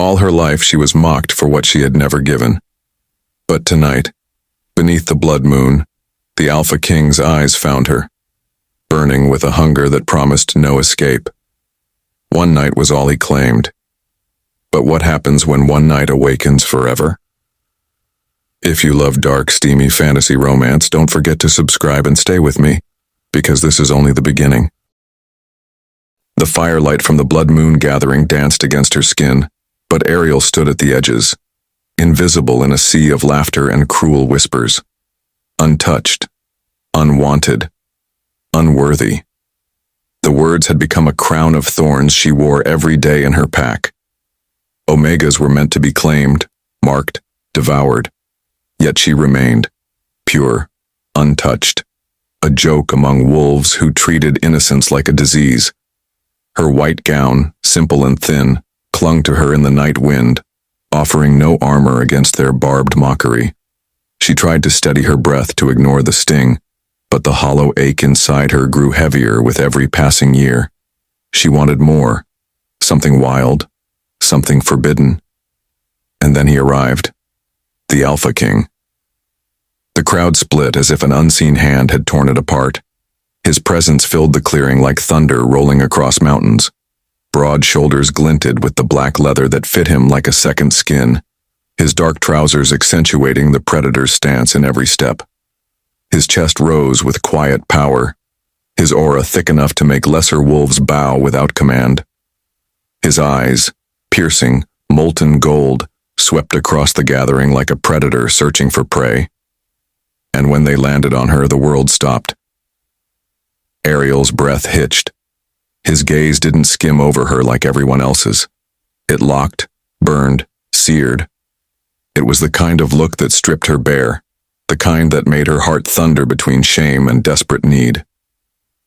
All her life she was mocked for what she had never given. But tonight, beneath the blood moon, the Alpha King's eyes found her, burning with a hunger that promised no escape. One night was all he claimed. But what happens when one night awakens forever? If you love dark, steamy fantasy romance, don't forget to subscribe and stay with me, because this is only the beginning. The firelight from the blood moon gathering danced against her skin, but Ariel stood at the edges, invisible in a sea of laughter and cruel whispers. Untouched, unwanted, unworthy. The words had become a crown of thorns she wore every day in her pack. Omegas were meant to be claimed, marked, devoured. Yet she remained, pure, untouched, a joke among wolves who treated innocence like a disease. Her white gown, simple and thin, clung to her in the night wind, offering no armor against their barbed mockery. She tried to steady her breath to ignore the sting, but the hollow ache inside her grew heavier with every passing year. She wanted more, something wild, something forbidden. And then he arrived, the Alpha King. The crowd split as if an unseen hand had torn it apart. His presence filled the clearing like thunder rolling across mountains. Broad shoulders glinted with the black leather that fit him like a second skin, his dark trousers accentuating the predator's stance in every step. His chest rose with quiet power, his aura thick enough to make lesser wolves bow without command. His eyes, piercing, molten gold, swept across the gathering like a predator searching for prey. And when they landed on her, the world stopped. Ariel's breath hitched. His gaze didn't skim over her like everyone else's. It locked, burned, seared. It was the kind of look that stripped her bare, the kind that made her heart thunder between shame and desperate need.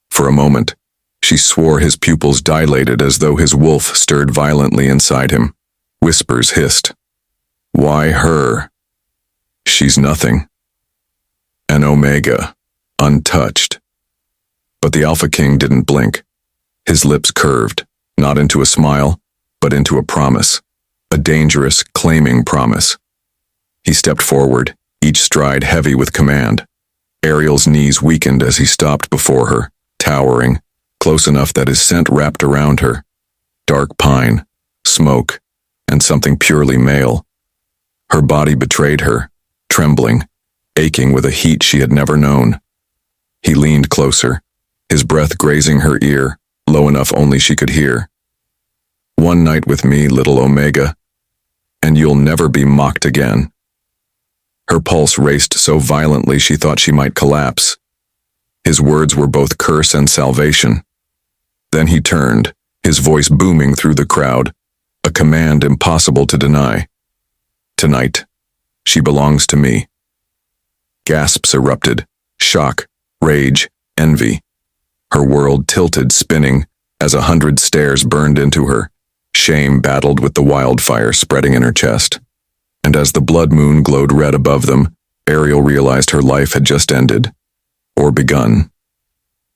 For a moment, she swore his pupils dilated as though his wolf stirred violently inside him. Whispers hissed. Why her? She's nothing. An Omega, untouched. But the Alpha King didn't blink. His lips curved, not into a smile, but into a promise, a dangerous, claiming promise. He stepped forward, each stride heavy with command. Ariel's knees weakened as he stopped before her, towering, close enough that his scent wrapped around her. Dark pine, smoke, and something purely male. Her body betrayed her, trembling, aching with a heat she had never known. He leaned closer, his breath grazing her ear, low enough only she could hear. One night with me, little Omega, and you'll never be mocked again. Her pulse raced so violently she thought she might collapse. His words were both curse and salvation. Then he turned, his voice booming through the crowd, a command impossible to deny. Tonight, she belongs to me. Gasps erupted, shock, rage, envy. Her world tilted, spinning, as 100 stares burned into her. Shame battled with the wildfire spreading in her chest. And as the blood moon glowed red above them, Ariel realized her life had just ended, or begun.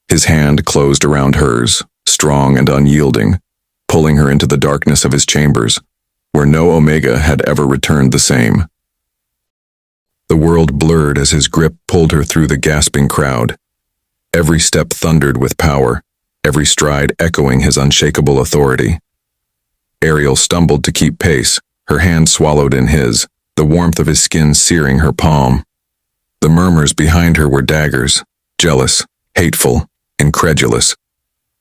His hand closed around hers, strong and unyielding, pulling her into the darkness of his chambers, where no Omega had ever returned the same. The world blurred as his grip pulled her through the gasping crowd. Every step thundered with power, every stride echoing his unshakable authority. Ariel stumbled to keep pace, her hand swallowed in his, the warmth of his skin searing her palm. The murmurs behind her were daggers, jealous, hateful, incredulous.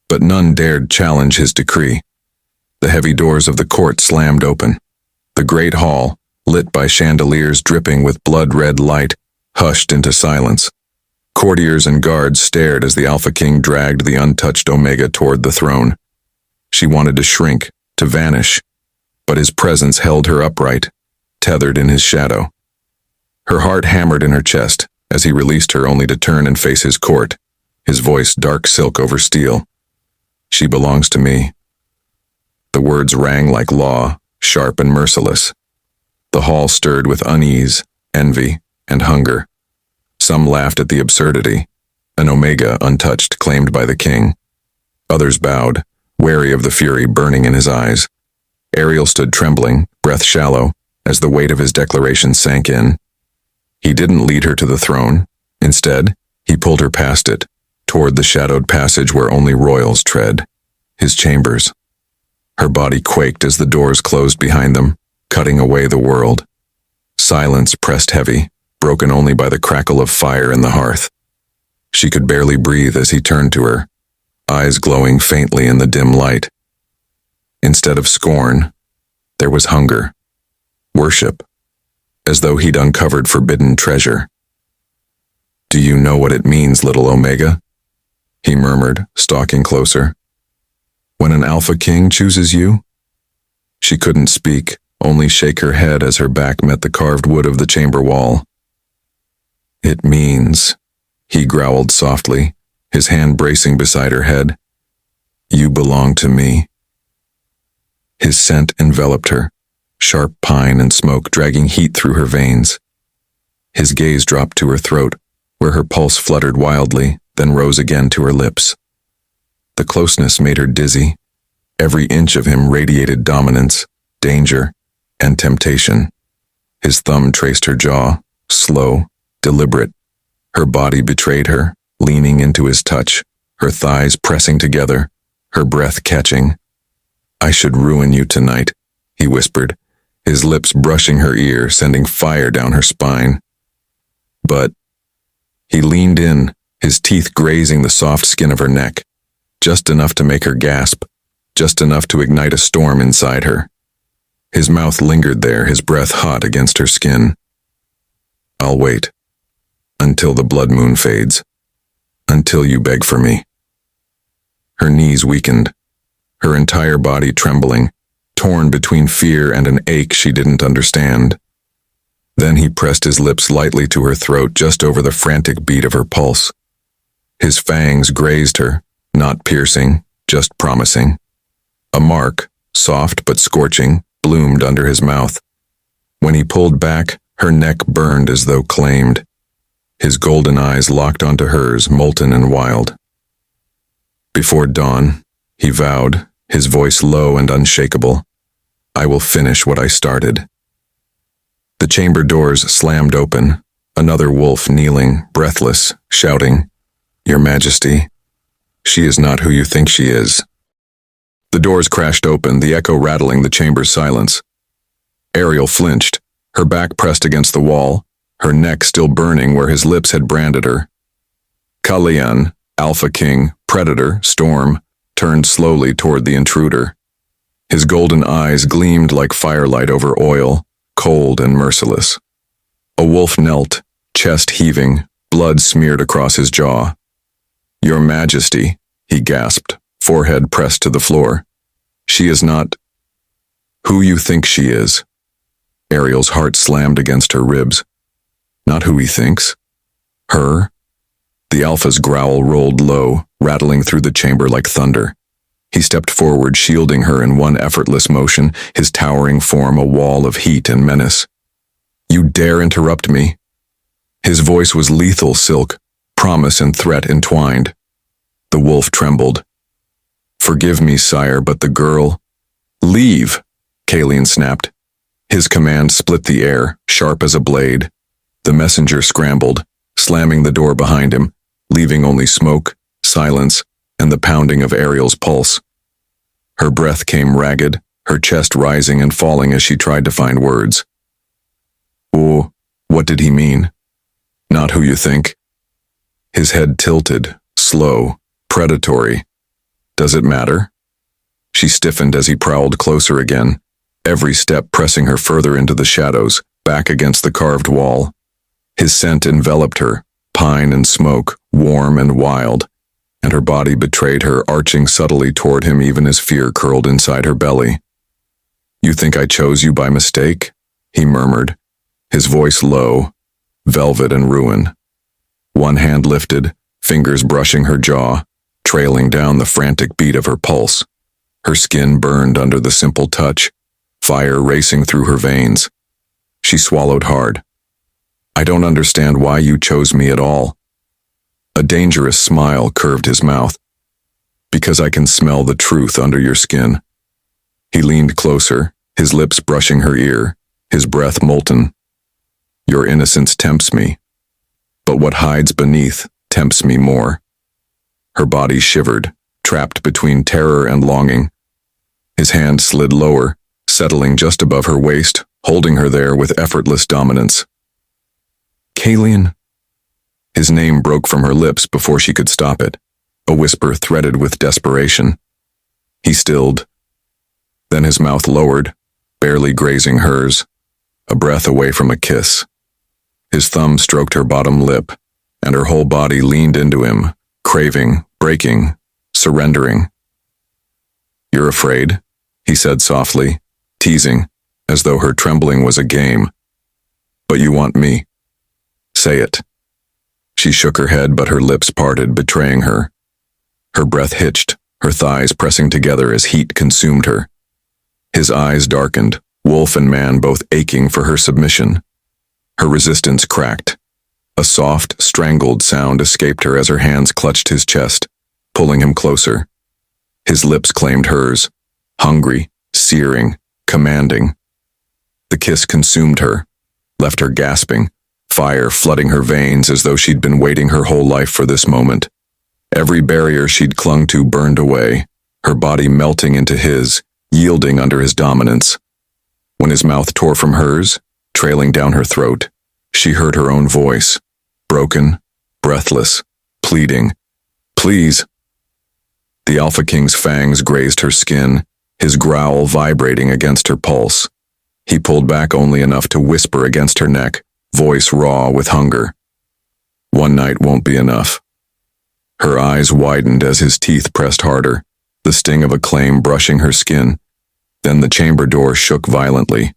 But none dared challenge his decree. The heavy doors of the court slammed open. The great hall, lit by chandeliers dripping with blood-red light, hushed into silence. Courtiers and guards stared as the Alpha King dragged the untouched Omega toward the throne. She wanted to shrink, to vanish, but his presence held her upright, tethered in his shadow. Her heart hammered in her chest as he released her only to turn and face his court, his voice dark silk over steel. She belongs to me. The words rang like law, sharp and merciless. The hall stirred with unease, envy, and hunger. Some laughed at the absurdity, an Omega untouched claimed by the king. Others bowed, wary of the fury burning in his eyes. Ariel stood trembling, breath shallow, as the weight of his declaration sank in. He didn't lead her to the throne. Instead, he pulled her past it, toward the shadowed passage where only royals tread, his chambers. Her body quaked as the doors closed behind them, cutting away the world. Silence pressed heavy, broken only by the crackle of fire in the hearth. She could barely breathe as he turned to her, eyes glowing faintly in the dim light. Instead of scorn, there was hunger, worship, as though he'd uncovered forbidden treasure. "Do you know what it means, little Omega?" he murmured, stalking closer. "When an Alpha King chooses you?" She couldn't speak, only shake her head as her back met the carved wood of the chamber wall. "It means," he growled softly, his hand bracing beside her head, "you belong to me." His scent enveloped her, sharp pine and smoke dragging heat through her veins. His gaze dropped to her throat, where her pulse fluttered wildly, then rose again to her lips. The closeness made her dizzy. Every inch of him radiated dominance, danger, and temptation. His thumb traced her jaw, slow, deliberate. Her body betrayed her, leaning into his touch, her thighs pressing together, her breath catching. "I should ruin you tonight," he whispered, his lips brushing her ear, sending fire down her spine. But he leaned in, his teeth grazing the soft skin of her neck, just enough to make her gasp, just enough to ignite a storm inside her. His mouth lingered there, his breath hot against her skin. "I'll wait. Until the blood moon fades. Until you beg for me." Her knees weakened, her entire body trembling, torn between fear and an ache she didn't understand. Then he pressed his lips lightly to her throat, just over the frantic beat of her pulse. His fangs grazed her, not piercing, just promising. A mark, soft but scorching, bloomed under his mouth. When he pulled back, her neck burned as though claimed. His golden eyes locked onto hers, molten and wild. Before dawn, he vowed, his voice low and unshakable, "I will finish what I started." The chamber doors slammed open, another wolf kneeling, breathless, shouting, "Your Majesty, she is not who you think she is." The doors crashed open, the echo rattling the chamber's silence. Ariel flinched, her back pressed against the wall, her neck still burning where his lips had branded her. Kalian, Alpha King, Predator, Storm, turned slowly toward the intruder. His golden eyes gleamed like firelight over oil, cold and merciless. A wolf knelt, chest heaving, blood smeared across his jaw. "Your Majesty," he gasped, forehead pressed to the floor. "She is not who you think she is." Ariel's heart slammed against her ribs. Not who he thinks. Her. The Alpha's growl rolled low, rattling through the chamber like thunder. He stepped forward, shielding her in one effortless motion, his towering form a wall of heat and menace. "You dare interrupt me?" His voice was lethal silk, promise and threat entwined. The wolf trembled. "Forgive me, sire, but the girl—" "Leave!" Kalian snapped. His command split the air, sharp as a blade. The messenger scrambled, slamming the door behind him, leaving only smoke, silence, and the pounding of Ariel's pulse. Her breath came ragged, her chest rising and falling as she tried to find words. "Oh, what did he mean? Not who you think." His head tilted, slow, predatory. "Does it matter?" She stiffened as he prowled closer again, every step pressing her further into the shadows, back against the carved wall. His scent enveloped her, pine and smoke, warm and wild, and her body betrayed her, arching subtly toward him even as fear curled inside her belly. "You think I chose you by mistake?" he murmured, his voice low, velvet and ruin. One hand lifted, fingers brushing her jaw, trailing down the frantic beat of her pulse. Her skin burned under the simple touch, fire racing through her veins. She swallowed hard. "I don't understand why you chose me at all." A dangerous smile curved his mouth. "Because I can smell the truth under your skin." He leaned closer, his lips brushing her ear, his breath molten. Your innocence tempts me, but what hides beneath tempts me more. Her body shivered, trapped between terror and longing. His hand slid lower, settling just above her waist, holding her there with effortless dominance. Kalian? His name broke from her lips before she could stop it, a whisper threaded with desperation. He stilled. Then his mouth lowered, barely grazing hers, a breath away from a kiss. His thumb stroked her bottom lip, and her whole body leaned into him, craving, breaking, surrendering. You're afraid, he said softly, teasing, as though her trembling was a game. But you want me. Say it. She shook her head, but her lips parted, betraying her. Her breath hitched, her thighs pressing together as heat consumed her. His eyes darkened, wolf and man both aching for her submission. Her resistance cracked. A soft, strangled sound escaped her as her hands clutched his chest, pulling him closer. His lips claimed hers, hungry, searing, commanding. The kiss consumed her, left her gasping, fire flooding her veins as though she'd been waiting her whole life for this moment. Every barrier she'd clung to burned away, her body melting into his, yielding under his dominance. When his mouth tore from hers, trailing down her throat, she heard her own voice, broken, breathless, pleading, "Please." The Alpha King's fangs grazed her skin, his growl vibrating against her pulse. He pulled back only enough to whisper against her neck, voice raw with hunger. One night won't be enough. Her eyes widened as his teeth pressed harder, the sting of a claim brushing her skin. Then the chamber door shook violently,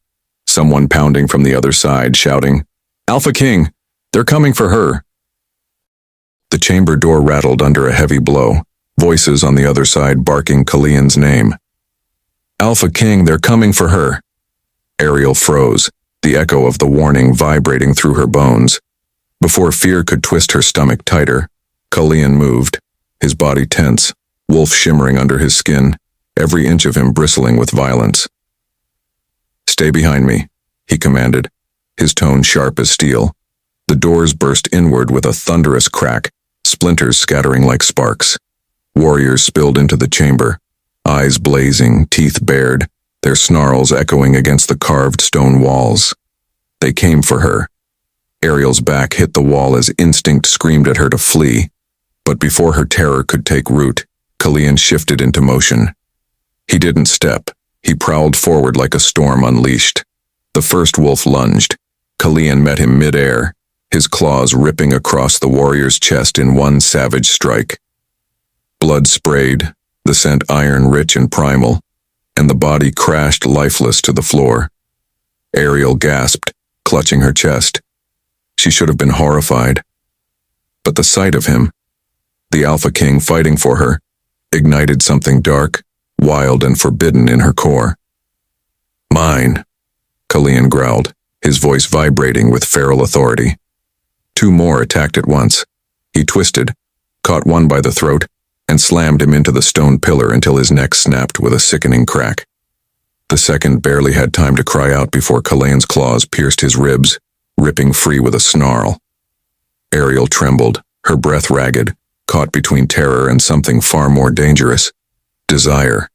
someone pounding from the other side, shouting, "Alpha King! They're coming for her!" The chamber door rattled under a heavy blow, voices on the other side barking Kalian's name. "Alpha King, they're coming for her!" Ariel froze, the echo of the warning vibrating through her bones. Before fear could twist her stomach tighter, Kalian moved, his body tense, wolf shimmering under his skin, every inch of him bristling with violence. "Stay behind me," he commanded, his tone sharp as steel. The doors burst inward with a thunderous crack, splinters scattering like sparks. Warriors spilled into the chamber, eyes blazing, teeth bared, their snarls echoing against the carved stone walls. They came for her. Ariel's back hit the wall as instinct screamed at her to flee, but before her terror could take root, Kalian shifted into motion. He didn't step, he prowled forward like a storm unleashed. The first wolf lunged. Kalian met him mid-air, his claws ripping across the warrior's chest in one savage strike. Blood sprayed, the scent iron-rich and primal, and the body crashed lifeless to the floor. Ariel gasped, clutching her chest. She should have been horrified. But the sight of him, the Alpha King fighting for her, ignited something dark, wild and forbidden in her core. "Mine," Kalian growled, his voice vibrating with feral authority. Two more attacked at once. He twisted, caught one by the throat, and slammed him into the stone pillar until his neck snapped with a sickening crack. The second barely had time to cry out before Kalian's claws pierced his ribs, ripping free with a snarl. Ariel trembled, her breath ragged, caught between terror and something far more dangerous, desire.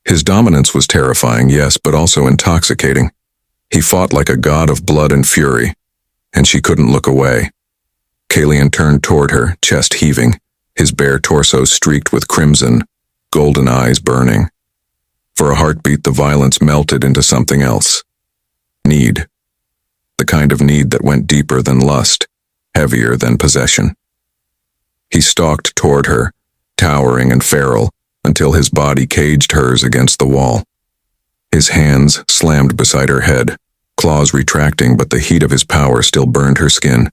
His dominance was terrifying, yes, but also intoxicating. He fought like a god of blood and fury, and she couldn't look away. Kalian turned toward her, chest heaving, his bare torso streaked with crimson, golden eyes burning. For a heartbeat, the violence melted into something else. Need. The kind of need that went deeper than lust, heavier than possession. He stalked toward her, towering and feral, until his body caged hers against the wall. His hands slammed beside her head, claws retracting, but the heat of his power still burned her skin.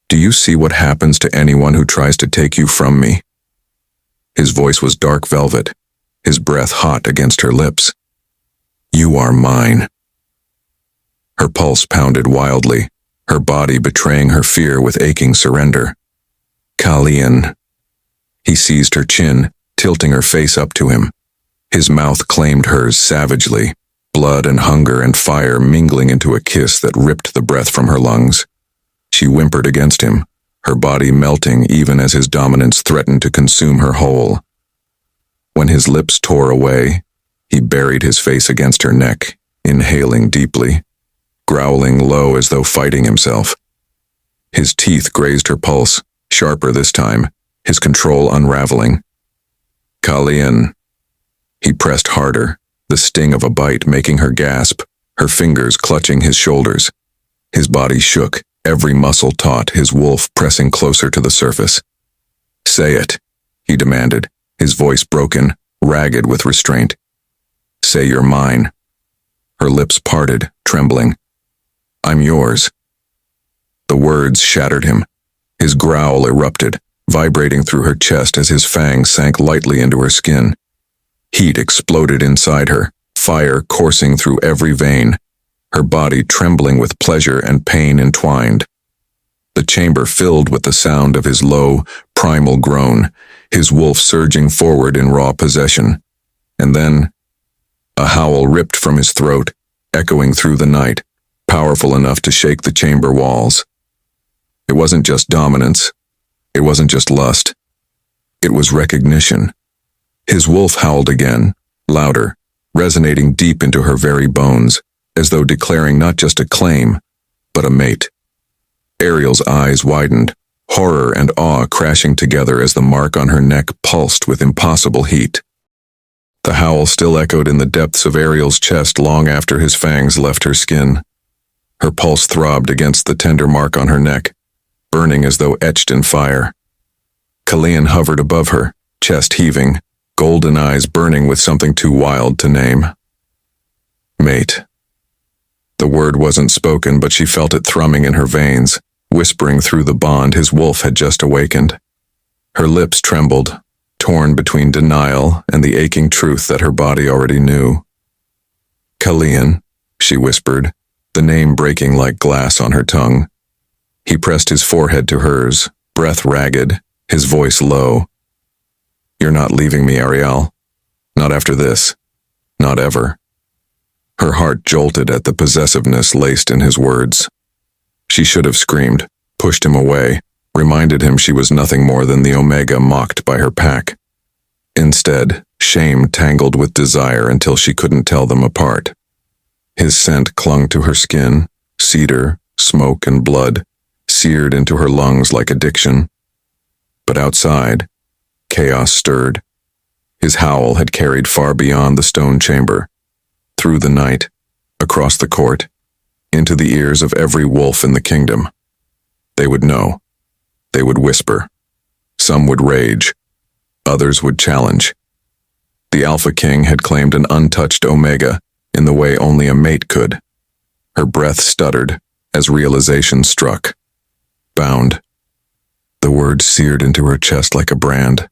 "Do you see what happens to anyone who tries to take you from me?" His voice was dark velvet, his breath hot against her lips. "You are mine." Her pulse pounded wildly, her body betraying her fear with aching surrender. "Kalian." He seized her chin, tilting her face up to him. His mouth claimed hers savagely, blood and hunger and fire mingling into a kiss that ripped the breath from her lungs. She whimpered against him, her body melting even as his dominance threatened to consume her whole. When his lips tore away, he buried his face against her neck, inhaling deeply, growling low as though fighting himself. His teeth grazed her pulse, sharper this time, his control unraveling. "Kallian." He pressed harder, the sting of a bite making her gasp, her fingers clutching his shoulders. His body shook, every muscle taut, his wolf pressing closer to the surface. "Say it," he demanded, his voice broken, ragged with restraint. "Say you're mine." Her lips parted, trembling. "I'm yours." The words shattered him. His growl erupted, vibrating through her chest as his fangs sank lightly into her skin. Heat exploded inside her, fire coursing through every vein, her body trembling with pleasure and pain entwined. The chamber filled with the sound of his low, primal groan, his wolf surging forward in raw possession. And then, a howl ripped from his throat, echoing through the night, powerful enough to shake the chamber walls. It wasn't just dominance. It wasn't just lust. It was recognition. His wolf howled again, louder, resonating deep into her very bones, as though declaring not just a claim, but a mate. Ariel's eyes widened, horror and awe crashing together as the mark on her neck pulsed with impossible heat. The howl still echoed in the depths of Ariel's chest long after his fangs left her skin. Her pulse throbbed against the tender mark on her neck, burning as though etched in fire. Kallian hovered above her, chest heaving, golden eyes burning with something too wild to name. Mate. The word wasn't spoken, but she felt it thrumming in her veins, whispering through the bond his wolf had just awakened. Her lips trembled, torn between denial and the aching truth that her body already knew. "Kallian," she whispered, the name breaking like glass on her tongue. He pressed his forehead to hers, breath ragged, his voice low. "You're not leaving me, Ariel. Not after this. Not ever." Her heart jolted at the possessiveness laced in his words. She should have screamed, pushed him away, reminded him she was nothing more than the Omega mocked by her pack. Instead, shame tangled with desire until she couldn't tell them apart. His scent clung to her skin, cedar, smoke, and blood, seared into her lungs like addiction. But outside, chaos stirred. His howl had carried far beyond the stone chamber, through the night, across the court, into the ears of every wolf in the kingdom. They would know. They would whisper. Some would rage. Others would challenge. The Alpha King had claimed an untouched Omega in the way only a mate could. Her breath stuttered as realization struck. Bound. The word seared into her chest like a brand.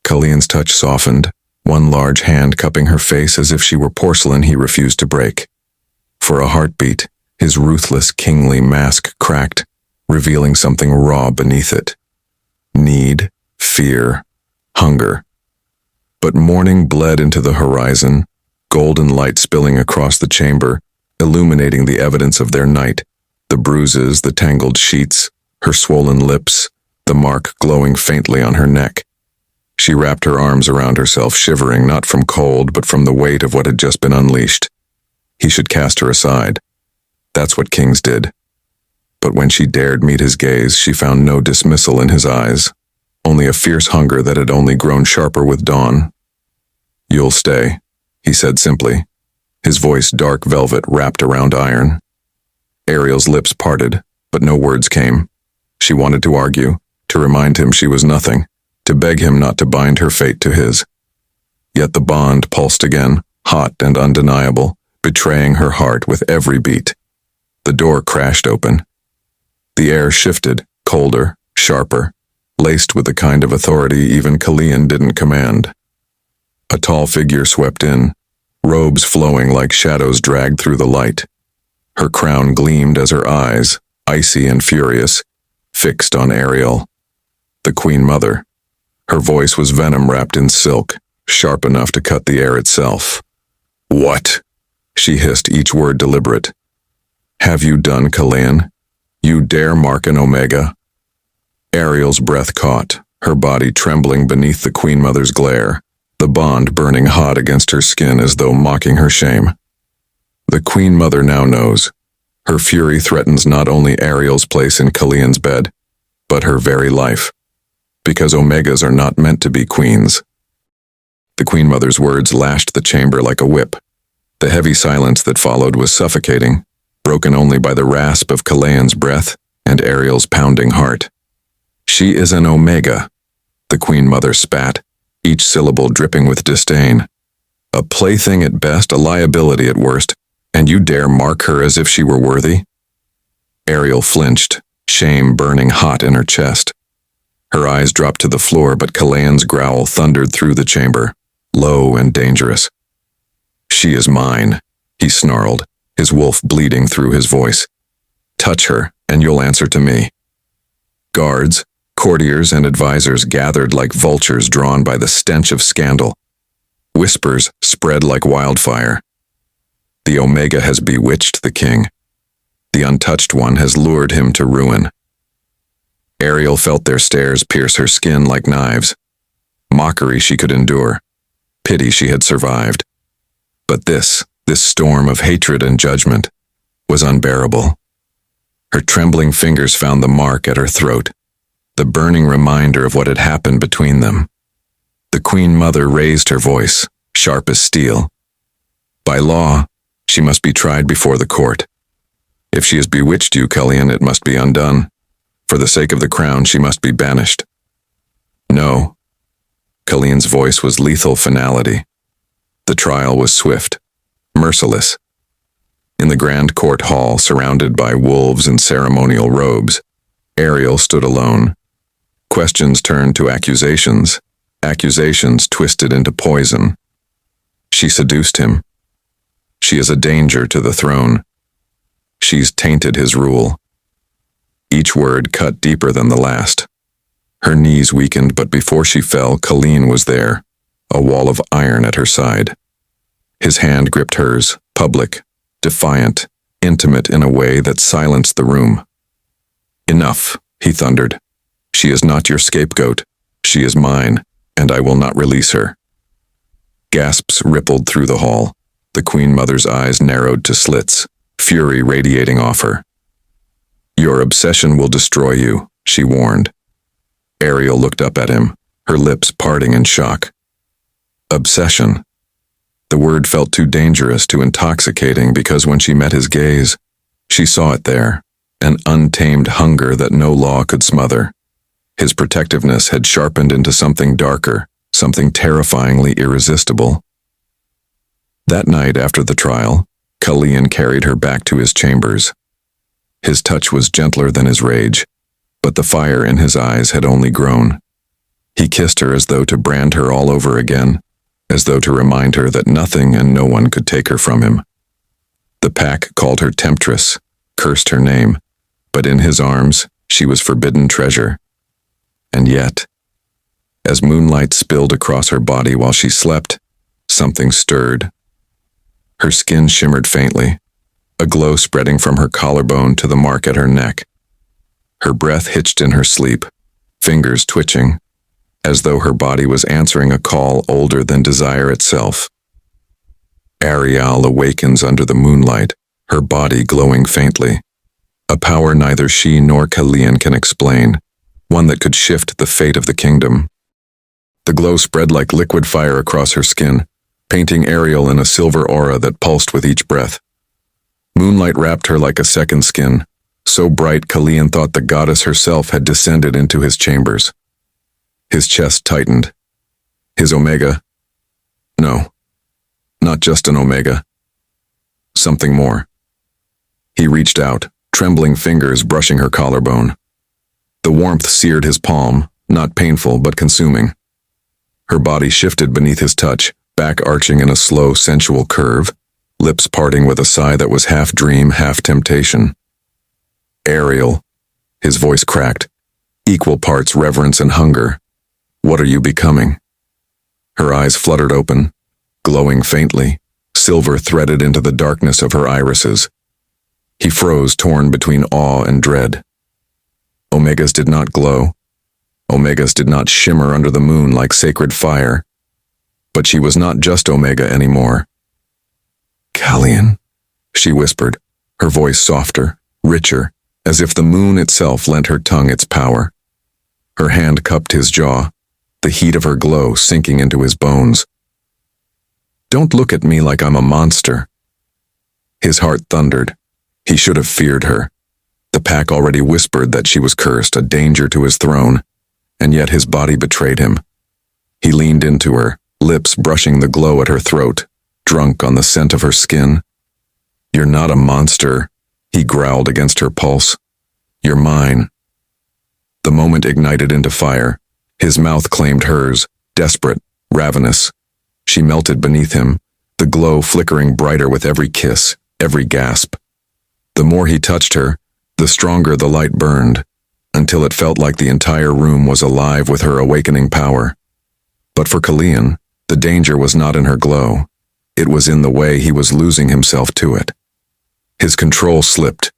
Kallian's touch softened, one large hand cupping her face as if she were porcelain he refused to break. For a heartbeat, his ruthless kingly mask cracked, revealing something raw beneath it. Need, fear, hunger. But morning bled into the horizon, golden light spilling across the chamber, illuminating the evidence of their night, the bruises, the tangled sheets, her swollen lips, the mark glowing faintly on her neck. She wrapped her arms around herself, shivering not from cold but from the weight of what had just been unleashed. He should cast her aside. That's what kings did. But when she dared meet his gaze, she found no dismissal in his eyes, only a fierce hunger that had only grown sharper with dawn. "You'll stay," he said simply, his voice dark velvet wrapped around iron. Ariel's lips parted, but no words came. She wanted to argue, to remind him she was nothing, to beg him not to bind her fate to his. Yet the bond pulsed again, hot and undeniable, betraying her heart with every beat. The door crashed open. The air shifted, colder, sharper, laced with the kind of authority even Kallian didn't command. A tall figure swept in, robes flowing like shadows dragged through the light. Her crown gleamed as her eyes, icy and furious, fixed on Ariel, the Queen Mother. Her voice was venom wrapped in silk, sharp enough to cut the air itself. "What?" she hissed, each word deliberate. "Have you done, Kalian? You dare mark an Omega?" Ariel's breath caught, her body trembling beneath the Queen Mother's glare, the bond burning hot against her skin as though mocking her shame. The Queen Mother now knows. Her fury threatens not only Ariel's place in Kalian's bed, but her very life. Because Omegas are not meant to be queens. The Queen Mother's words lashed the chamber like a whip. The heavy silence that followed was suffocating, broken only by the rasp of Kalian's breath and Ariel's pounding heart. "She is an Omega," the Queen Mother spat, each syllable dripping with disdain. "A plaything at best, a liability at worst, and you dare mark her as if she were worthy?" Ariel flinched, shame burning hot in her chest. Her eyes dropped to the floor, but Kalian's growl thundered through the chamber, low and dangerous. "She is mine," he snarled, his wolf bleeding through his voice. "Touch her, and you'll answer to me." Guards, courtiers, and advisors gathered like vultures drawn by the stench of scandal. Whispers spread like wildfire. The Omega has bewitched the king. The untouched one has lured him to ruin. Ariel felt their stares pierce her skin like knives. Mockery she could endure. Pity she had survived. But this storm of hatred and judgment, was unbearable. Her trembling fingers found the mark at her throat, the burning reminder of what had happened between them. The Queen Mother raised her voice, sharp as steel. "By law, she must be tried before the court. If she has bewitched you, Kalian, it must be undone. For the sake of the crown, she must be banished." "No." Kalian's voice was lethal finality. The trial was swift, merciless. In the grand court hall, surrounded by wolves in ceremonial robes, Ariel stood alone. Questions turned to accusations, accusations twisted into poison. She seduced him. She is a danger to the throne. She's tainted his rule. Each word cut deeper than the last. Her knees weakened, but before she fell, Kalian was there, a wall of iron at her side. His hand gripped hers, public, defiant, intimate in a way that silenced the room. "Enough," he thundered. "She is not your scapegoat. She is mine, and I will not release her." Gasps rippled through the hall. The Queen Mother's eyes narrowed to slits, fury radiating off her. "Your obsession will destroy you," she warned. Ariel looked up at him, her lips parting in shock. Obsession. The word felt too dangerous, too intoxicating, because when she met his gaze, she saw it there, an untamed hunger that no law could smother. His protectiveness had sharpened into something darker, something terrifyingly irresistible. That night after the trial, Kalian carried her back to his chambers. His touch was gentler than his rage, but the fire in his eyes had only grown. He kissed her as though to brand her all over again, as though to remind her that nothing and no one could take her from him. The pack called her temptress, cursed her name, but in his arms she was forbidden treasure. And yet, as moonlight spilled across her body while she slept, something stirred. Her skin shimmered faintly, a glow spreading from her collarbone to the mark at her neck. Her breath hitched in her sleep, fingers twitching, as though her body was answering a call older than desire itself. Ariel awakens under the moonlight, her body glowing faintly. A power neither she nor Kalian can explain, one that could shift the fate of the kingdom. The glow spread like liquid fire across her skin, painting Ariel in a silver aura that pulsed with each breath. Moonlight wrapped her like a second skin, so bright Kalian thought the goddess herself had descended into his chambers. His chest tightened. His Omega? No, not just an Omega. Something more. He reached out, trembling fingers brushing her collarbone. The warmth seared his palm, not painful but consuming. Her body shifted beneath his touch, back arching in a slow, sensual curve, lips parting with a sigh that was half dream, half temptation. Ariel, his voice cracked, equal parts reverence and hunger. What are you becoming? Her eyes fluttered open, glowing faintly, silver threaded into the darkness of her irises. He froze, torn between awe and dread. Omegas did not glow. Omegas did not shimmer under the moon like sacred fire. But she was not just Omega anymore. "Callian," she whispered, her voice softer, richer, as if the moon itself lent her tongue its power. Her hand cupped his jaw, the heat of her glow sinking into his bones. "Don't look at me like I'm a monster." His heart thundered. He should have feared her. The pack already whispered that she was cursed, a danger to his throne, and yet his body betrayed him. He leaned into her, lips brushing the glow at her throat, drunk on the scent of her skin. "You're not a monster," he growled against her pulse. "You're mine." The moment ignited into fire. His mouth claimed hers, desperate, ravenous. She melted beneath him, the glow flickering brighter with every kiss, every gasp. The more he touched her, the stronger the light burned, until it felt like the entire room was alive with her awakening power. But for Callian, the danger was not in her glow. It was in the way he was losing himself to it. His control slipped,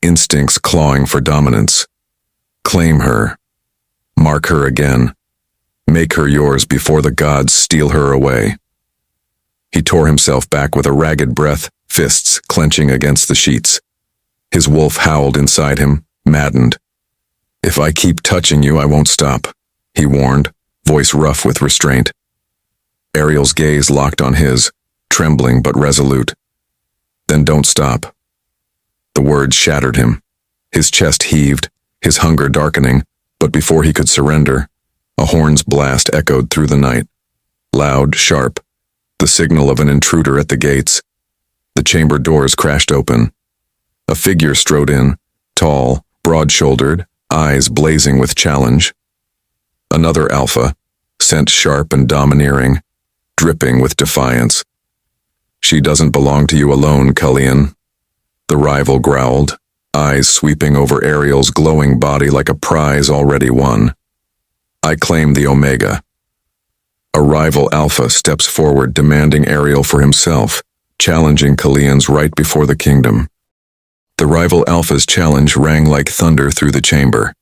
instincts clawing for dominance. Claim her. Mark her again. Make her yours before the gods steal her away. He tore himself back with a ragged breath, fists clenching against the sheets. His wolf howled inside him, maddened. "If I keep touching you, I won't stop," he warned, voice rough with restraint. Ariel's gaze locked on his, trembling but resolute. "Then don't stop." The words shattered him. His chest heaved, his hunger darkening, but before he could surrender, a horn's blast echoed through the night. Loud, sharp, the signal of an intruder at the gates. The chamber doors crashed open. A figure strode in, tall, broad-shouldered, eyes blazing with challenge. Another alpha, scent sharp and domineering, dripping with defiance. "She doesn't belong to you alone, Callian," the rival growled, eyes sweeping over Ariel's glowing body like a prize already won. "I claim the Omega." A rival alpha steps forward demanding Ariel for himself, challenging Callian's right before the kingdom. The rival alpha's challenge rang like thunder through the chamber.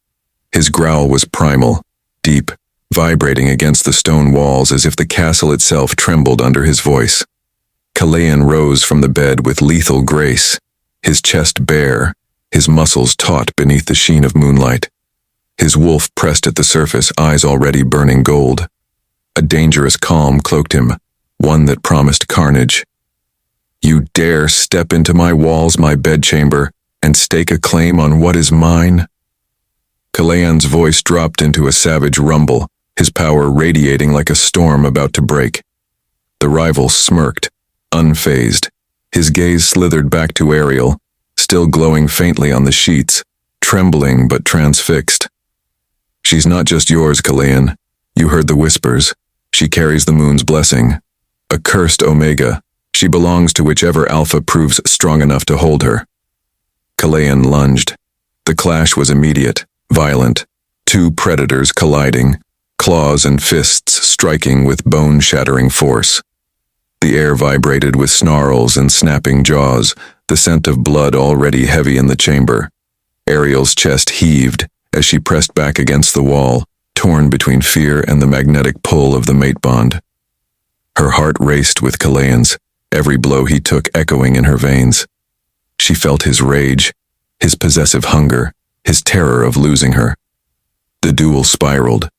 His growl was primal, deep, vibrating against the stone walls as if the castle itself trembled under his voice. Callian rose from the bed with lethal grace, his chest bare, his muscles taut beneath the sheen of moonlight. His wolf pressed at the surface, eyes already burning gold. A dangerous calm cloaked him, one that promised carnage. "You dare step into my walls, my bedchamber, and stake a claim on what is mine?" Callian's voice dropped into a savage rumble, his power radiating like a storm about to break. The rival smirked, unfazed. His gaze slithered back to Ariel, still glowing faintly on the sheets, trembling but transfixed. "She's not just yours, Callian. You heard the whispers. She carries the moon's blessing. A cursed Omega. She belongs to whichever alpha proves strong enough to hold her." Callian lunged. The clash was immediate, violent. Two predators colliding, claws and fists striking with bone-shattering force. The air vibrated with snarls and snapping jaws, the scent of blood already heavy in the chamber. Ariel's chest heaved as she pressed back against the wall, torn between fear and the magnetic pull of the mate bond. Her heart raced with Callian's, every blow he took echoing in her veins. She felt his rage, his possessive hunger, his terror of losing her. The duel spiraled.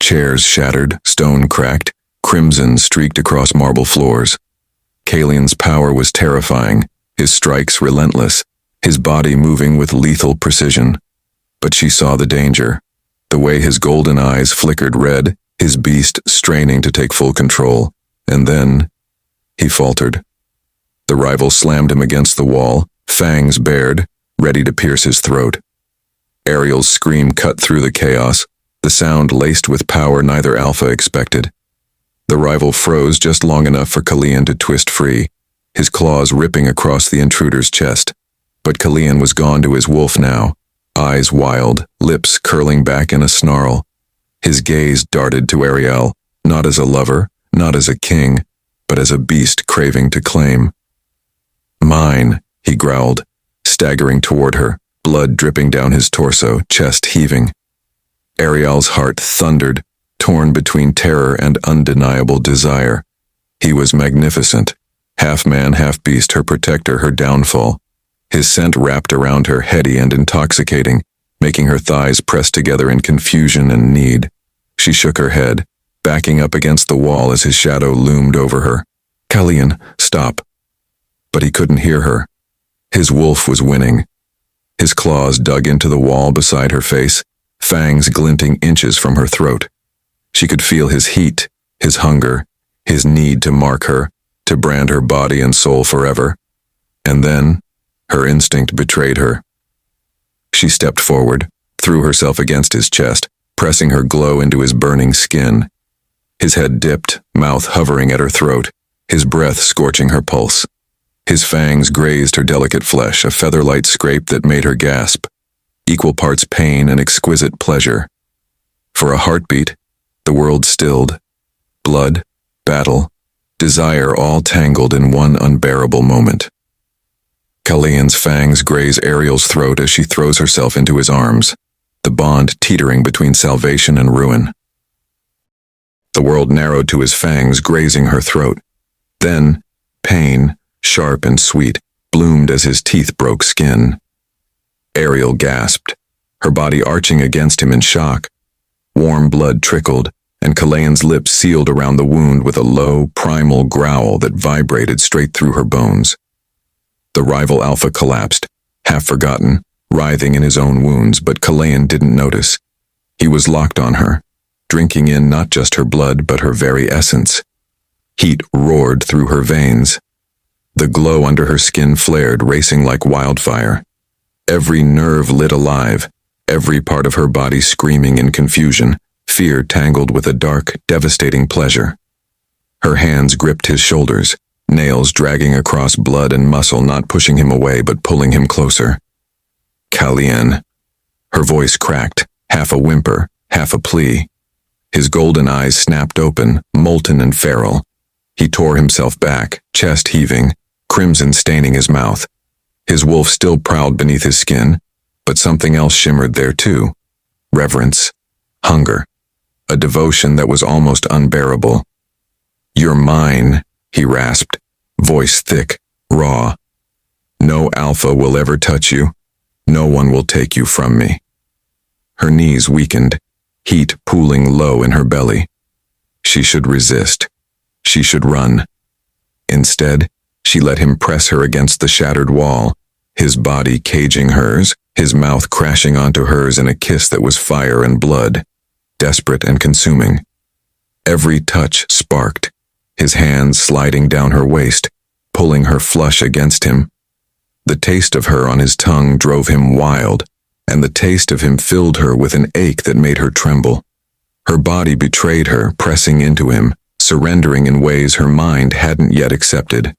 Chairs shattered, stone cracked, crimson streaked across marble floors. Callian's power was terrifying, his strikes relentless, his body moving with lethal precision. But she saw the danger, the way his golden eyes flickered red, his beast straining to take full control. And then, he faltered. The rival slammed him against the wall, fangs bared, ready to pierce his throat. Ariel's scream cut through the chaos, the sound laced with power neither alpha expected. The rival froze just long enough for Callian to twist free, his claws ripping across the intruder's chest. But Callian was gone to his wolf now, eyes wild, lips curling back in a snarl. His gaze darted to Ariel, not as a lover, not as a king, but as a beast craving to claim. Mine, he growled, staggering toward her, blood dripping down his torso, chest heaving. Ariel's heart thundered, torn between terror and undeniable desire. He was magnificent, half man, half beast, her protector, her downfall. His scent wrapped around her, heady and intoxicating, making her thighs press together in confusion and need. She shook her head, backing up against the wall as his shadow loomed over her. "Callian, stop." But he couldn't hear her. His wolf was winning. His claws dug into the wall beside her face, fangs glinting inches from her throat. She could feel his heat, his hunger, his need to mark her, to brand her body and soul forever. And then, her instinct betrayed her. She stepped forward, threw herself against his chest, pressing her glow into his burning skin. His head dipped, mouth hovering at her throat, his breath scorching her pulse. His fangs grazed her delicate flesh, a feather-light scrape that made her gasp, equal parts pain and exquisite pleasure. For a heartbeat, the world stilled. Blood, battle, desire all tangled in one unbearable moment. Callian's fangs graze Ariel's throat as she throws herself into his arms, the bond teetering between salvation and ruin. The world narrowed to his fangs grazing her throat. Then, pain, sharp and sweet, bloomed as his teeth broke skin. Ariel gasped, her body arching against him in shock. Warm blood trickled, and Callian's lips sealed around the wound with a low, primal growl that vibrated straight through her bones. The rival alpha collapsed, half forgotten, writhing in his own wounds, but Callian didn't notice. He was locked on her, drinking in not just her blood, but her very essence. Heat roared through her veins. The glow under her skin flared, racing like wildfire. Every nerve lit alive, every part of her body screaming in confusion, fear tangled with a dark, devastating pleasure. Her hands gripped his shoulders, nails dragging across blood and muscle, not pushing him away but pulling him closer. "Callian." Her voice cracked, half a whimper, half a plea. His golden eyes snapped open, molten and feral. He tore himself back, chest heaving, crimson staining his mouth. His wolf still prowled beneath his skin, but something else shimmered there too. Reverence, hunger, a devotion that was almost unbearable. "You're mine," he rasped, voice thick, raw. "No alpha will ever touch you. No one will take you from me." Her knees weakened, heat pooling low in her belly. She should resist. She should run. Instead, she let him press her against the shattered wall, his body caging hers, his mouth crashing onto hers in a kiss that was fire and blood, desperate and consuming. Every touch sparked, his hands sliding down her waist, pulling her flush against him. The taste of her on his tongue drove him wild, and the taste of him filled her with an ache that made her tremble. Her body betrayed her, pressing into him, surrendering in ways her mind hadn't yet accepted.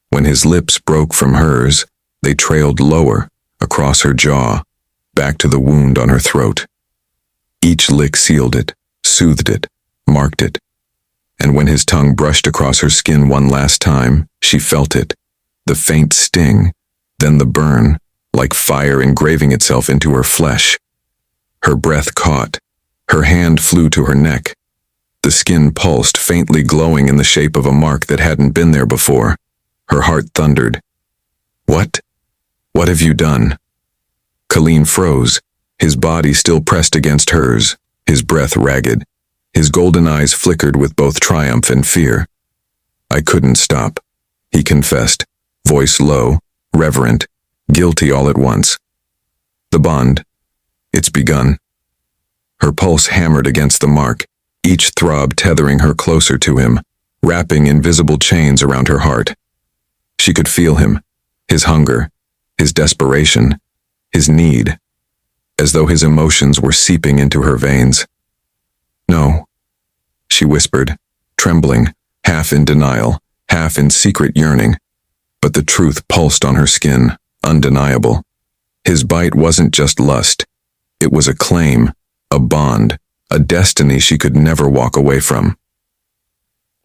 When his lips broke from hers, they trailed lower, across her jaw, back to the wound on her throat. Each lick sealed it, soothed it, marked it. And when his tongue brushed across her skin one last time, she felt it, the faint sting, then the burn, like fire engraving itself into her flesh. Her breath caught. Her hand flew to her neck. The skin pulsed, faintly glowing in the shape of a mark that hadn't been there before. Her heart thundered. "What? What have you done?" Callian froze, his body still pressed against hers, his breath ragged. His golden eyes flickered with both triumph and fear. "I couldn't stop," he confessed, voice low, reverent, guilty all at once. "The bond, it's begun." Her pulse hammered against the mark, each throb tethering her closer to him, wrapping invisible chains around her heart. She could feel him, his hunger, his desperation, his need, as though his emotions were seeping into her veins. "No," she whispered, trembling, half in denial, half in secret yearning. But the truth pulsed on her skin, undeniable. His bite wasn't just lust. It was a claim, a bond, a destiny she could never walk away from.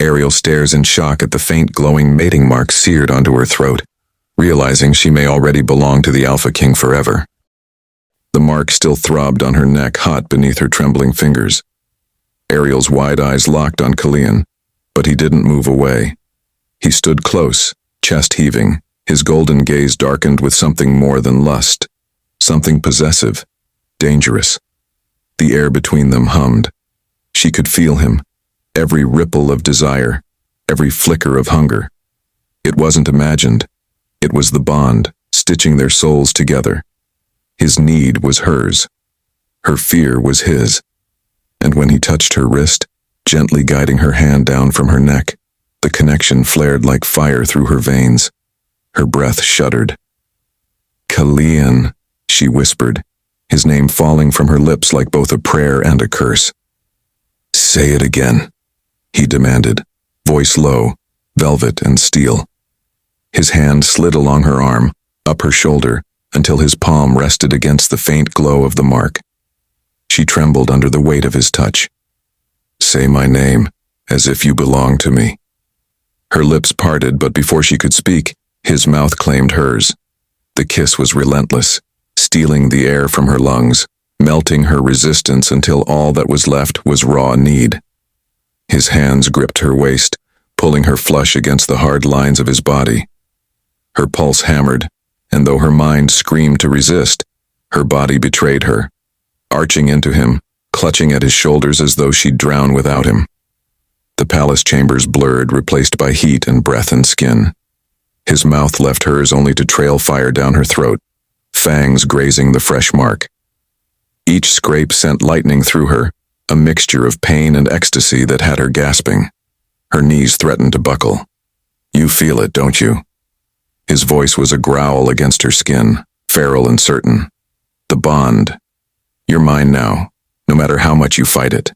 Ariel stares in shock at the faint glowing mating mark seared onto her throat, realizing she may already belong to the Alpha King forever. The mark still throbbed on her neck, hot beneath her trembling fingers. Ariel's wide eyes locked on Killian, but he didn't move away. He stood close, chest heaving, his golden gaze darkened with something more than lust, something possessive, dangerous. The air between them hummed. She could feel him, every ripple of desire, every flicker of hunger. It wasn't imagined. It was the bond, stitching their souls together. His need was hers. Her fear was his. And when he touched her wrist, gently guiding her hand down from her neck, the connection flared like fire through her veins. Her breath shuddered. Killian, she whispered, his name falling from her lips like both a prayer and a curse. Say it again, he demanded, voice low, velvet and steel. His hand slid along her arm, up her shoulder, until his palm rested against the faint glow of the mark. She trembled under the weight of his touch. Say my name, as if you belong to me. Her lips parted, but before she could speak, his mouth claimed hers. The kiss was relentless, stealing the air from her lungs, melting her resistance until all that was left was raw need. His hands gripped her waist, pulling her flush against the hard lines of his body. Her pulse hammered, and though her mind screamed to resist, her body betrayed her, arching into him, clutching at his shoulders as though she'd drown without him. The palace chambers blurred, replaced by heat and breath and skin. His mouth left hers only to trail fire down her throat, fangs grazing the fresh mark. Each scrape sent lightning through her, a mixture of pain and ecstasy that had her gasping. Her knees threatened to buckle. You feel it, don't you? His voice was a growl against her skin, feral and certain. The bond. You're mine now, no matter how much you fight it.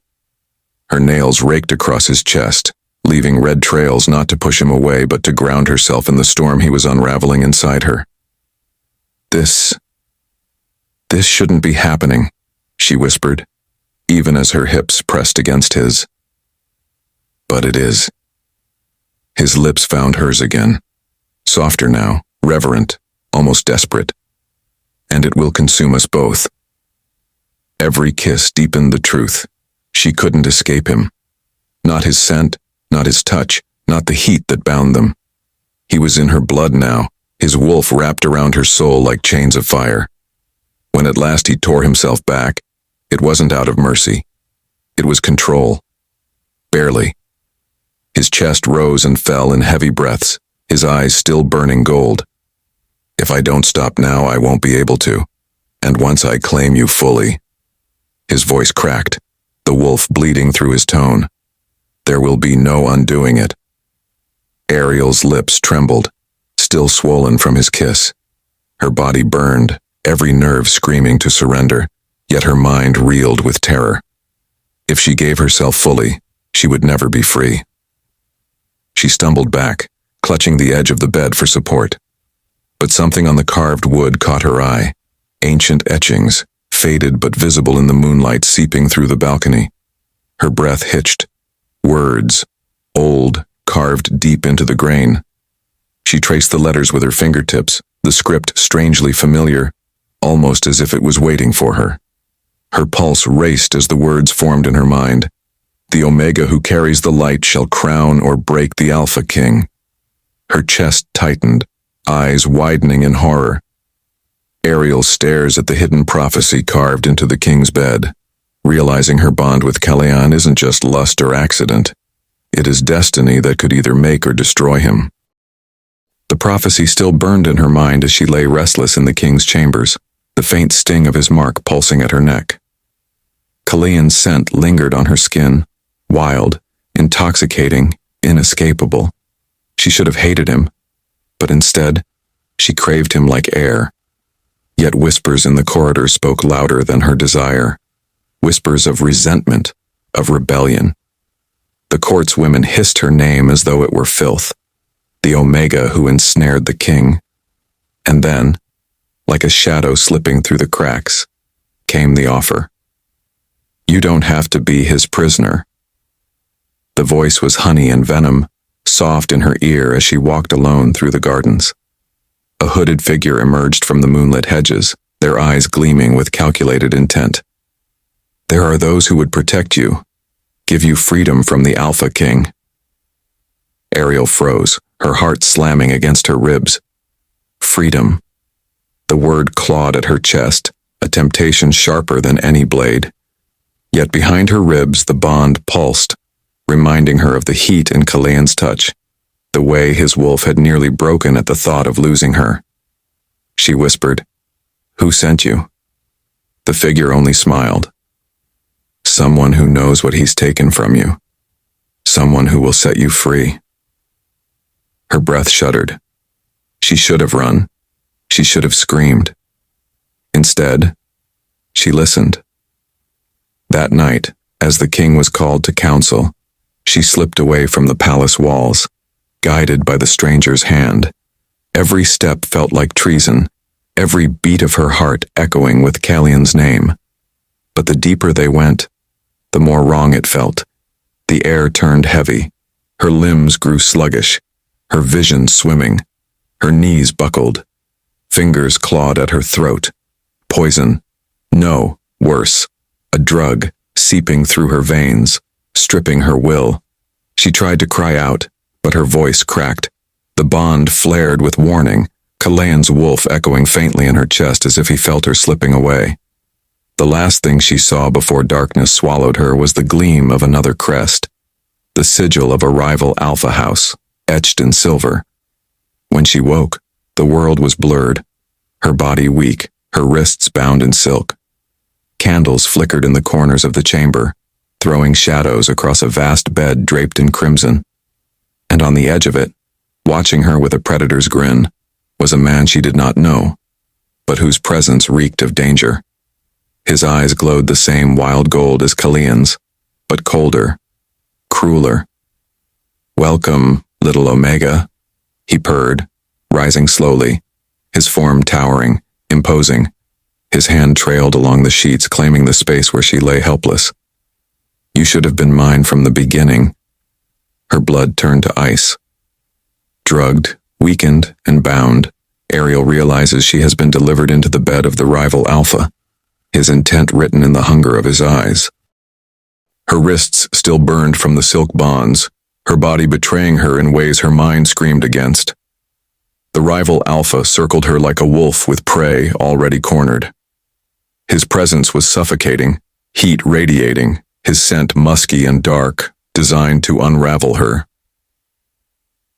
Her nails raked across his chest, leaving red trails not to push him away but to ground herself in the storm he was unraveling inside her. This shouldn't be happening, she whispered, even as her hips pressed against his. But it is. His lips found hers again, softer now, reverent, almost desperate. And it will consume us both. Every kiss deepened the truth. She couldn't escape him. Not his scent, not his touch, not the heat that bound them. He was in her blood now, his wolf wrapped around her soul like chains of fire. When at last he tore himself back, it wasn't out of mercy. It was control. Barely. His chest rose and fell in heavy breaths, his eyes still burning gold. If I don't stop now, I won't be able to. And once I claim you fully. His voice cracked, the wolf bleeding through his tone. There will be no undoing it. Ariel's lips trembled, still swollen from his kiss. Her body burned, every nerve screaming to surrender, yet her mind reeled with terror. If she gave herself fully, she would never be free. She stumbled back, clutching the edge of the bed for support. But something on the carved wood caught her eye. Ancient etchings, faded but visible in the moonlight seeping through the balcony. Her breath hitched. Words, old, carved deep into the grain. She traced the letters with her fingertips, the script strangely familiar, almost as if it was waiting for her. Her pulse raced as the words formed in her mind. The Omega who carries the light shall crown or break the Alpha King. Her chest tightened, eyes widening in horror. Ariel stares at the hidden prophecy carved into the king's bed, realizing her bond with Killian isn't just lust or accident. It is destiny that could either make or destroy him. The prophecy still burned in her mind as she lay restless in the king's chambers, the faint sting of his mark pulsing at her neck. Killian's scent lingered on her skin, wild, intoxicating, inescapable. She should have hated him, but instead, she craved him like air. Yet whispers in the corridor spoke louder than her desire. Whispers of resentment, of rebellion. The court's women hissed her name as though it were filth. The Omega who ensnared the king. And then, like a shadow slipping through the cracks, came the offer. You don't have to be his prisoner. The voice was honey and venom, soft in her ear as she walked alone through the gardens. A hooded figure emerged from the moonlit hedges, their eyes gleaming with calculated intent. There are those who would protect you, give you freedom from the Alpha King. Ariel froze, her heart slamming against her ribs. Freedom. The word clawed at her chest, a temptation sharper than any blade. Yet behind her ribs the bond pulsed, reminding her of the heat in Kalayan's touch, the way his wolf had nearly broken at the thought of losing her. She whispered, "Who sent you?" The figure only smiled. "Someone who knows what he's taken from you. Someone who will set you free." Her breath shuddered. She should have run. She should have screamed. Instead, she listened. That night, as the king was called to council, she slipped away from the palace walls, guided by the stranger's hand. Every step felt like treason, every beat of her heart echoing with Kalayan's name. But the deeper they went, the more wrong it felt. The air turned heavy. Her limbs grew sluggish, her vision swimming. Her knees buckled. Fingers clawed at her throat. Poison. No, worse. A drug, seeping through her veins, stripping her will. She tried to cry out, but her voice cracked. The bond flared with warning, Kalayan's wolf echoing faintly in her chest as if he felt her slipping away. The last thing she saw before darkness swallowed her was the gleam of another crest, the sigil of a rival alpha house, etched in silver. When she woke, the world was blurred, her body weak, her wrists bound in silk. Candles flickered in the corners of the chamber, throwing shadows across a vast bed draped in crimson. And on the edge of it, watching her with a predator's grin, was a man she did not know, but whose presence reeked of danger. His eyes glowed the same wild gold as Kalayan's, but colder, crueler. "Welcome, little Omega," he purred, rising slowly, his form towering, imposing. His hand trailed along the sheets, claiming the space where she lay helpless. "You should have been mine from the beginning." Her blood turned to ice. Drugged, weakened, and bound, Ariel realizes she has been delivered into the bed of the rival Alpha, his intent written in the hunger of his eyes. Her wrists still burned from the silk bonds, her body betraying her in ways her mind screamed against. The rival Alpha circled her like a wolf with prey already cornered. His presence was suffocating, heat radiating, his scent musky and dark, designed to unravel her.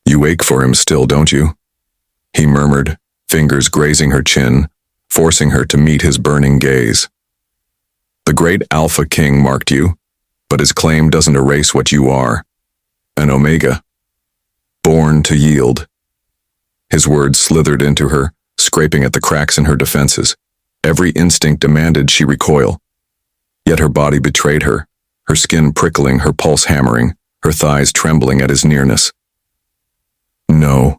"You ache for him still, don't you?" he murmured, fingers grazing her chin, forcing her to meet his burning gaze. "The great Alpha King marked you, but his claim doesn't erase what you are. An Omega. Born to yield." His words slithered into her, scraping at the cracks in her defenses. Every instinct demanded she recoil. Yet her body betrayed her, her skin prickling, her pulse hammering, her thighs trembling at his nearness. "No,"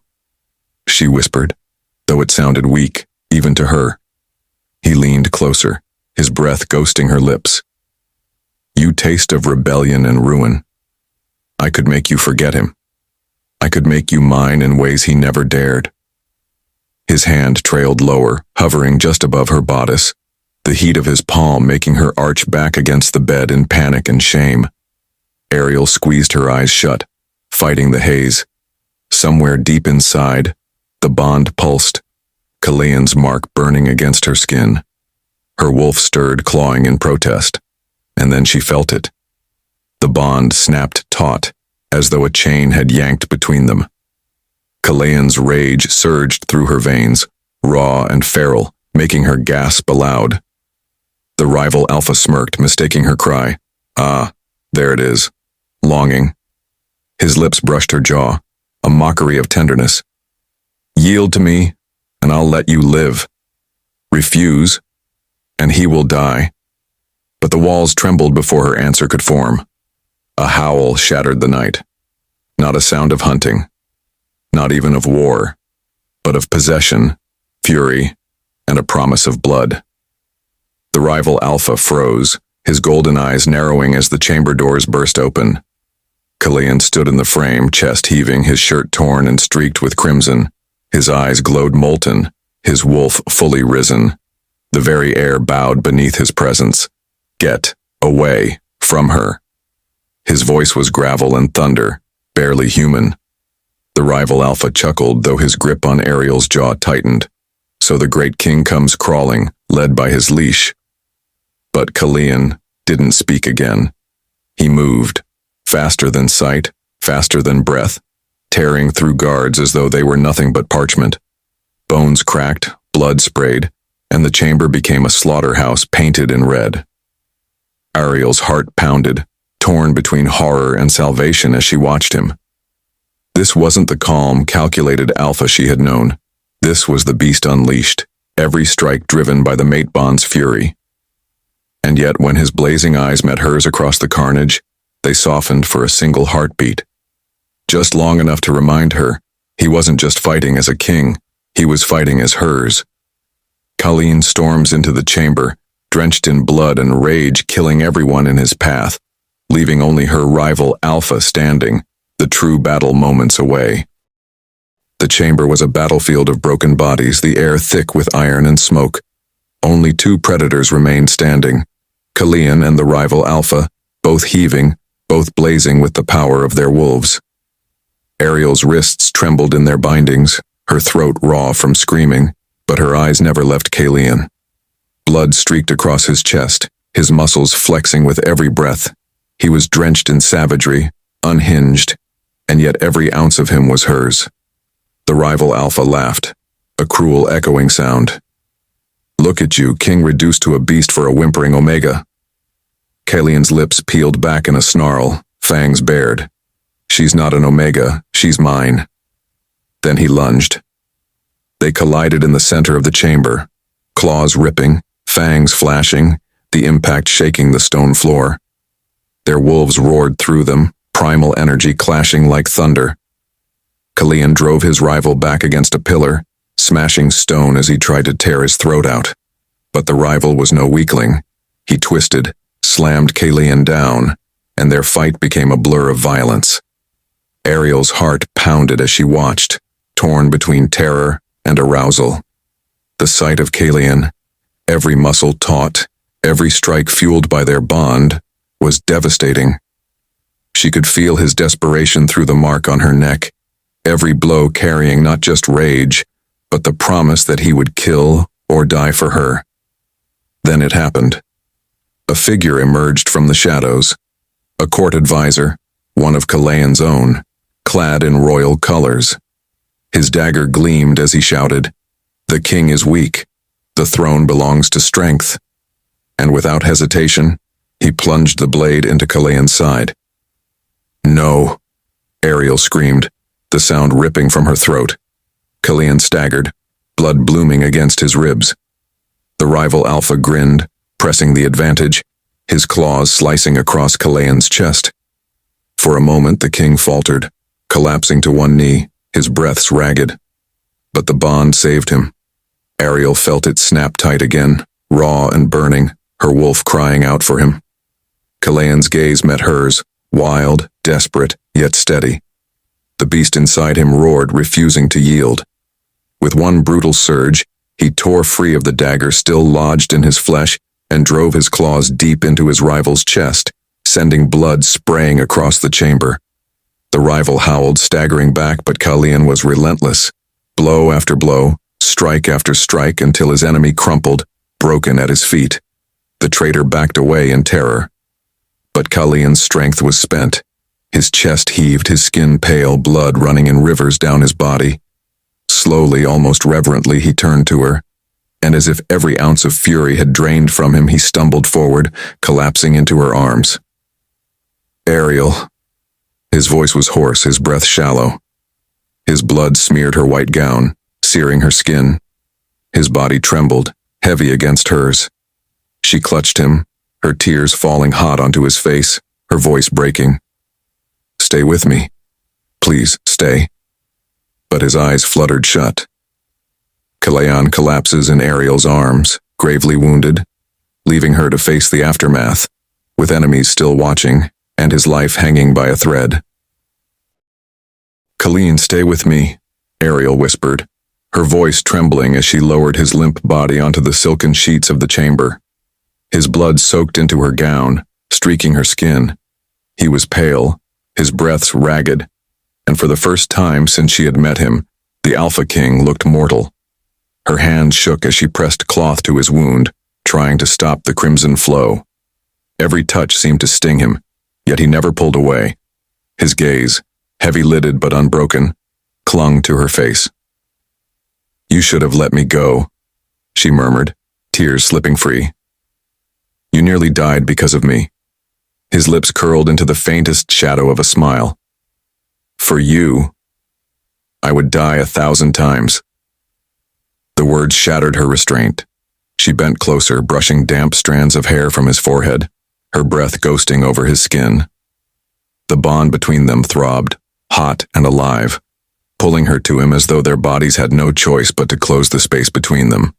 she whispered, though it sounded weak, even to her. He leaned closer, his breath ghosting her lips. "You taste of rebellion and ruin. I could make you forget him. I could make you mine in ways he never dared." His hand trailed lower, hovering just above her bodice, the heat of his palm making her arch back against the bed in panic and shame. Ariel squeezed her eyes shut, fighting the haze. Somewhere deep inside, the bond pulsed, Kalayan's mark burning against her skin. Her wolf stirred, clawing in protest, and then she felt it. The bond snapped taut, as though a chain had yanked between them. Kalayan's rage surged through her veins, raw and feral, making her gasp aloud. The rival Alpha smirked, mistaking her cry. "Ah, there it is. Longing." His lips brushed her jaw, a mockery of tenderness. "Yield to me, and I'll let you live. Refuse, and he will die." But the walls trembled before her answer could form. A howl shattered the night. Not a sound of hunting, not even of war, but of possession, fury, and a promise of blood. The rival Alpha froze, his golden eyes narrowing as the chamber doors burst open. Kalian stood in the frame, chest heaving, his shirt torn and streaked with crimson. His eyes glowed molten, his wolf fully risen. The very air bowed beneath his presence. Get away from her. His voice was gravel and thunder, barely human. The rival alpha chuckled, though his grip on Ariel's jaw tightened. So the great king comes crawling, led by his leash. But Kalian didn't speak again. He moved, faster than sight, faster than breath, tearing through guards as though they were nothing but parchment. Bones cracked, blood sprayed, and the chamber became a slaughterhouse painted in red. Ariel's heart pounded, torn between horror and salvation as she watched him. This wasn't the calm, calculated alpha she had known. This was the beast unleashed, every strike driven by the mate bond's fury. And yet when his blazing eyes met hers across the carnage, they softened for a single heartbeat. Just long enough to remind her, he wasn't just fighting as a king, he was fighting as hers. Kalian storms into the chamber, drenched in blood and rage, killing everyone in his path, leaving only her rival Alpha standing, the true battle moments away. The chamber was a battlefield of broken bodies, the air thick with iron and smoke. Only two predators remained standing, Kalian and the rival Alpha, both heaving, both blazing with the power of their wolves. Ariel's wrists trembled in their bindings, her throat raw from screaming, but her eyes never left Kalian. Blood streaked across his chest, his muscles flexing with every breath. He was drenched in savagery, unhinged, and yet every ounce of him was hers. The rival Alpha laughed, a cruel echoing sound. Look at you, king reduced to a beast for a whimpering Omega. Kalian's lips peeled back in a snarl, fangs bared. She's not an Omega, she's mine. Then he lunged. They collided in the center of the chamber, claws ripping, fangs flashing, the impact shaking the stone floor. Their wolves roared through them, primal energy clashing like thunder. Kalian drove his rival back against a pillar, smashing stone as he tried to tear his throat out. But the rival was no weakling. He twisted, slammed Kalian down, and their fight became a blur of violence. Ariel's heart pounded as she watched, torn between terror and arousal. The sight of Kalian, every muscle taut, every strike fueled by their bond, was devastating. She could feel his desperation through the mark on her neck, every blow carrying not just rage, but the promise that he would kill or die for her. Then it happened. A figure emerged from the shadows, a court advisor, one of Kalian's own, clad in royal colors. His dagger gleamed as he shouted, "The king is weak. The throne belongs to strength." And without hesitation, he plunged the blade into Kalian's side. "No," Ariel screamed, the sound ripping from her throat. Kalian staggered, blood blooming against his ribs. The rival Alpha grinned, pressing the advantage, his claws slicing across Kalian's chest. For a moment the king faltered, collapsing to one knee, his breaths ragged. But the bond saved him. Ariel felt it snap tight again, raw and burning, her wolf crying out for him. Kalian's gaze met hers, wild, desperate, yet steady. The beast inside him roared, refusing to yield. With one brutal surge, he tore free of the dagger still lodged in his flesh and drove his claws deep into his rival's chest, sending blood spraying across the chamber. The rival howled, staggering back, but Kalian was relentless. Blow after blow, strike after strike, until his enemy crumpled, broken at his feet. The traitor backed away in terror. But Kalian's strength was spent. His chest heaved, his skin pale, blood running in rivers down his body. Slowly, almost reverently, he turned to her, and as if every ounce of fury had drained from him, he stumbled forward, collapsing into her arms. "Ariel." His voice was hoarse, his breath shallow. His blood smeared her white gown, searing her skin. His body trembled, heavy against hers. She clutched him, her tears falling hot onto his face, her voice breaking. "Stay with me. Please, stay." But his eyes fluttered shut. Kalian collapses in Ariel's arms, gravely wounded, leaving her to face the aftermath, with enemies still watching, and his life hanging by a thread. "Colleen, stay with me," Ariel whispered, her voice trembling as she lowered his limp body onto the silken sheets of the chamber. His blood soaked into her gown, streaking her skin. He was pale, his breaths ragged, and for the first time since she had met him, the Alpha King looked mortal. Her hand shook as she pressed cloth to his wound, trying to stop the crimson flow. Every touch seemed to sting him, yet he never pulled away. His gaze, heavy-lidded but unbroken, clung to her face. "You should have let me go," she murmured, tears slipping free. "You nearly died because of me." His lips curled into the faintest shadow of a smile. "For you, I would die 1,000 times." The words shattered her restraint. She bent closer, brushing damp strands of hair from his forehead, her breath ghosting over his skin. The bond between them throbbed, hot and alive, pulling her to him as though their bodies had no choice but to close the space between them.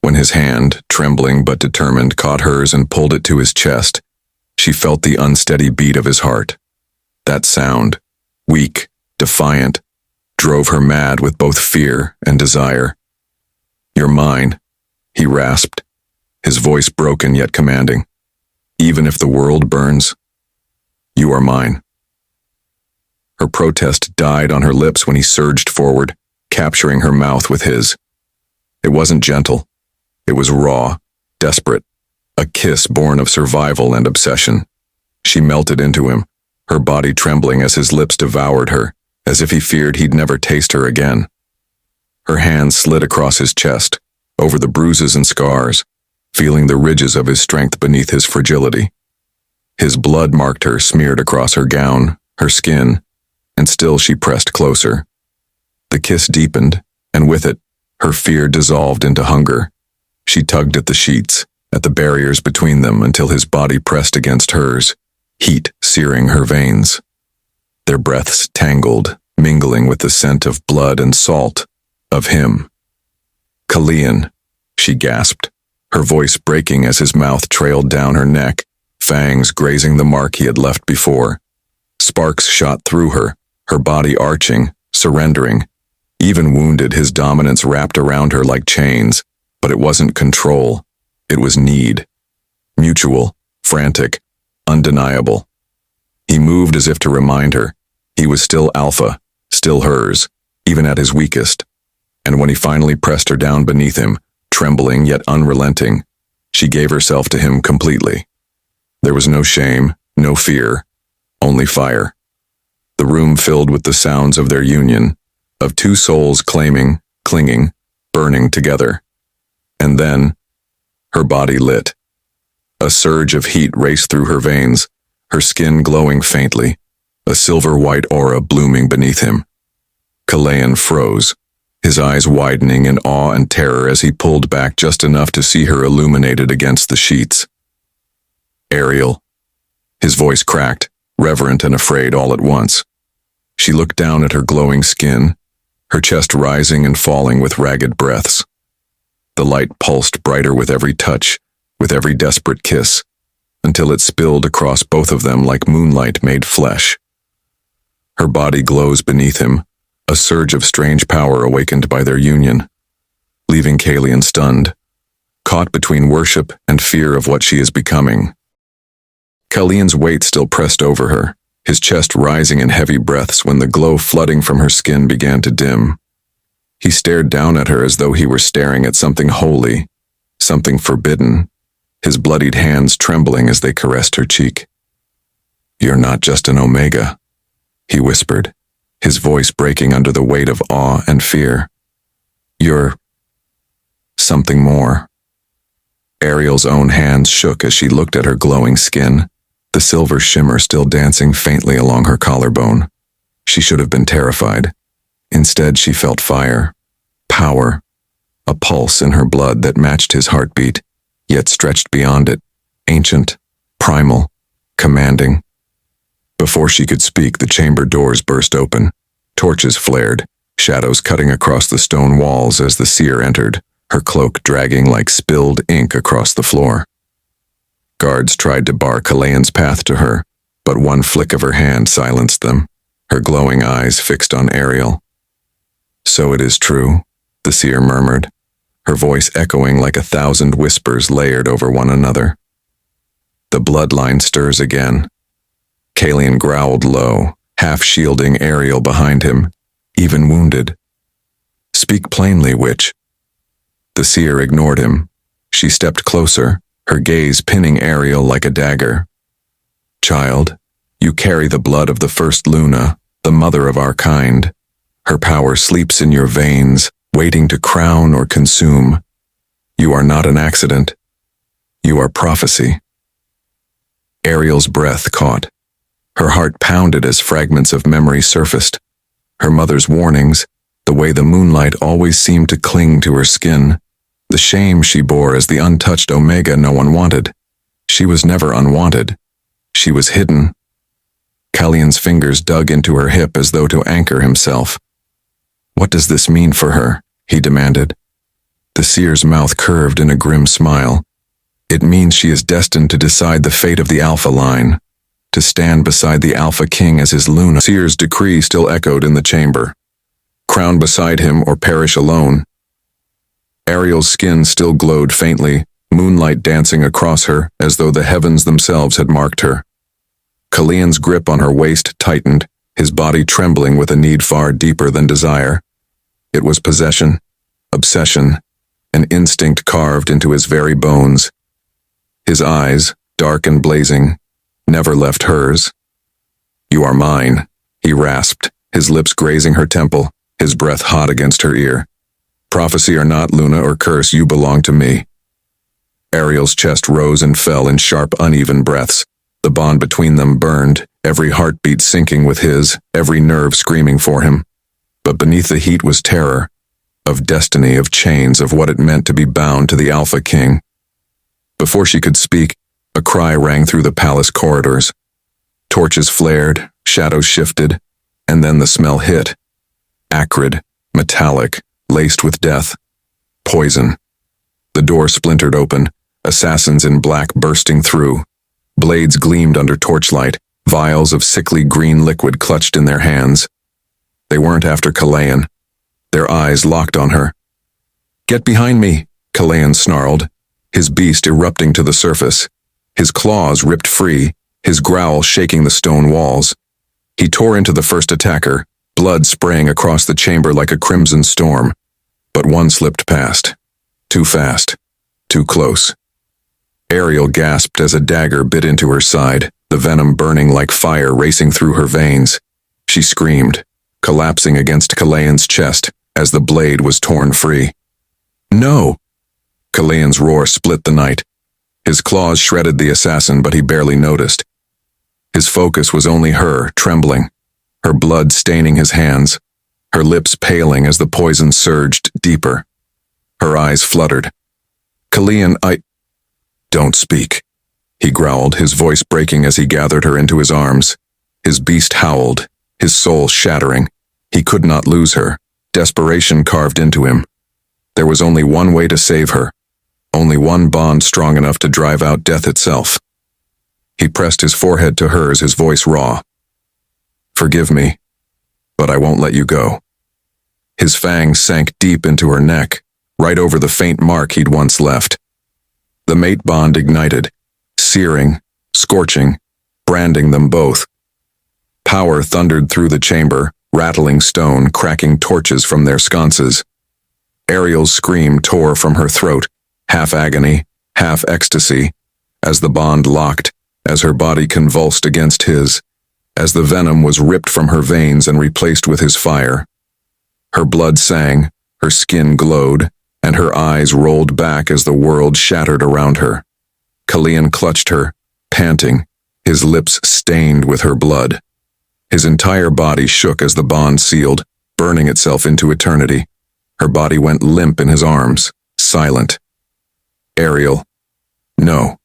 When his hand, trembling but determined, caught hers and pulled it to his chest, she felt the unsteady beat of his heart. That sound, weak, defiant, drove her mad with both fear and desire. "You're mine," he rasped, his voice broken yet commanding. "Even if the world burns, you are mine." Her protest died on her lips when he surged forward, capturing her mouth with his. It wasn't gentle. It was raw, desperate, a kiss born of survival and obsession. She melted into him, her body trembling as his lips devoured her, as if he feared he'd never taste her again. Her hand slid across his chest, over the bruises and scars, feeling the ridges of his strength beneath his fragility. His blood marked her, smeared across her gown, her skin, and still she pressed closer. The kiss deepened, and with it, her fear dissolved into hunger. She tugged at the sheets, at the barriers between them until his body pressed against hers, heat searing her veins. Their breaths tangled, mingling with the scent of blood and salt, of him. "Colleen," she gasped, her voice breaking as his mouth trailed down her neck, fangs grazing the mark he had left before. Sparks shot through her, her body arching, surrendering. Even wounded, his dominance wrapped around her like chains, but it wasn't control. It was need. Mutual, frantic, undeniable. He moved as if to remind her. He was still alpha, still hers, even at his weakest. And when he finally pressed her down beneath him, trembling yet unrelenting, she gave herself to him completely. There was no shame, no fear, only fire. The room filled with the sounds of their union, of two souls claiming, clinging, burning together. And then, her body lit. A surge of heat raced through her veins, her skin glowing faintly, a silver-white aura blooming beneath him. Colleen froze, his eyes widening in awe and terror as he pulled back just enough to see her illuminated against the sheets. "Ariel." His voice cracked, reverent and afraid all at once. She looked down at her glowing skin, her chest rising and falling with ragged breaths. The light pulsed brighter with every touch, with every desperate kiss, until it spilled across both of them like moonlight made flesh. Her body glows beneath him, a surge of strange power awakened by their union, leaving Kallian stunned, caught between worship and fear of what she is becoming. Kallian's weight still pressed over her, his chest rising in heavy breaths when the glow flooding from her skin began to dim. He stared down at her as though he were staring at something holy, something forbidden, his bloodied hands trembling as they caressed her cheek. "You're not just an Omega," he whispered, his voice breaking under the weight of awe and fear. "You're something more." Ariel's own hands shook as she looked at her glowing skin, the silver shimmer still dancing faintly along her collarbone. She should have been terrified. Instead, she felt fire, power, a pulse in her blood that matched his heartbeat, yet stretched beyond it, ancient, primal, commanding. Before she could speak, the chamber doors burst open. Torches flared, shadows cutting across the stone walls as the seer entered, her cloak dragging like spilled ink across the floor. Guards tried to bar Kallian's path to her, but one flick of her hand silenced them. her glowing eyes fixed on Ariel. "So it is true," the seer murmured, her voice echoing like 1,000 whispers layered over one another. The bloodline stirs again. Kalian growled low, half shielding Ariel behind him, even wounded. "Speak plainly, witch." The seer ignored him. She stepped closer, her gaze pinning Ariel like a dagger. "Child, you carry the blood of the first Luna, the mother of our kind. Her power sleeps in your veins, waiting to crown or consume. You are not an accident. You are prophecy." Ariel's breath caught. Her heart pounded as fragments of memory surfaced. Her mother's warnings, the way the moonlight always seemed to cling to her skin, the shame she bore as the untouched Omega no one wanted. She was never unwanted. She was hidden. Kalian's fingers dug into her hip as though to anchor himself. "What does this mean for her?" he demanded. The seer's mouth curved in a grim smile. "It means she is destined to decide the fate of the Alpha line, to stand beside the Alpha King as his Luna." Seer's decree still echoed in the chamber. Crown beside him or perish alone. Ariel's skin still glowed faintly, moonlight dancing across her as though the heavens themselves had marked her. Kalian's grip on her waist tightened, his body trembling with a need far deeper than desire. It was possession, obsession, an instinct carved into his very bones. His eyes, dark and blazing, never left hers. "You are mine," he rasped, his lips grazing her temple, his breath hot against her ear. "Prophecy or not, Luna or curse, you belong to me." Ariel's chest rose and fell in sharp, uneven breaths. The bond between them burned, every heartbeat syncing with his, every nerve screaming for him. But beneath the heat was terror, of destiny, of chains, of what it meant to be bound to the Alpha King. Before she could speak, a cry rang through the palace corridors. Torches flared, shadows shifted, and then the smell hit. Acrid, metallic, laced with death. Poison. The door splintered open, assassins in black bursting through. Blades gleamed under torchlight, vials of sickly green liquid clutched in their hands. They weren't after Kalian. Their eyes locked on her. "Get behind me," Kalian snarled, his beast erupting to the surface. His claws ripped free, his growl shaking the stone walls. He tore into the first attacker, blood spraying across the chamber like a crimson storm. But one slipped past. Too fast. Too close. Ariel gasped as a dagger bit into her side, the venom burning like fire racing through her veins. She screamed, collapsing against Kalian's chest as the blade was torn free. "No!" Kalian's roar split the night. His claws shredded the assassin, but he barely noticed. His focus was only her, trembling, her blood staining his hands, her lips paling as the poison surged deeper. Her eyes fluttered. "Kalian, Don't speak," he growled, his voice breaking as he gathered her into his arms. His beast howled, his soul shattering. He could not lose her. Desperation carved into him. There was only one way to save her. Only one bond strong enough to drive out death itself. He pressed his forehead to hers, his voice raw. "Forgive me, but I won't let you go." His fangs sank deep into her neck, right over the faint mark he'd once left. The mate bond ignited, searing, scorching, branding them both. Power thundered through the chamber, rattling stone, cracking torches from their sconces. Ariel's scream tore from her throat, half agony, half ecstasy, as the bond locked, as her body convulsed against his, as the venom was ripped from her veins and replaced with his fire. Her blood sang, her skin glowed, and her eyes rolled back as the world shattered around her. Kalian clutched her, panting, his lips stained with her blood. His entire body shook as the bond sealed, burning itself into eternity. Her body went limp in his arms, silent. "Ariel, no."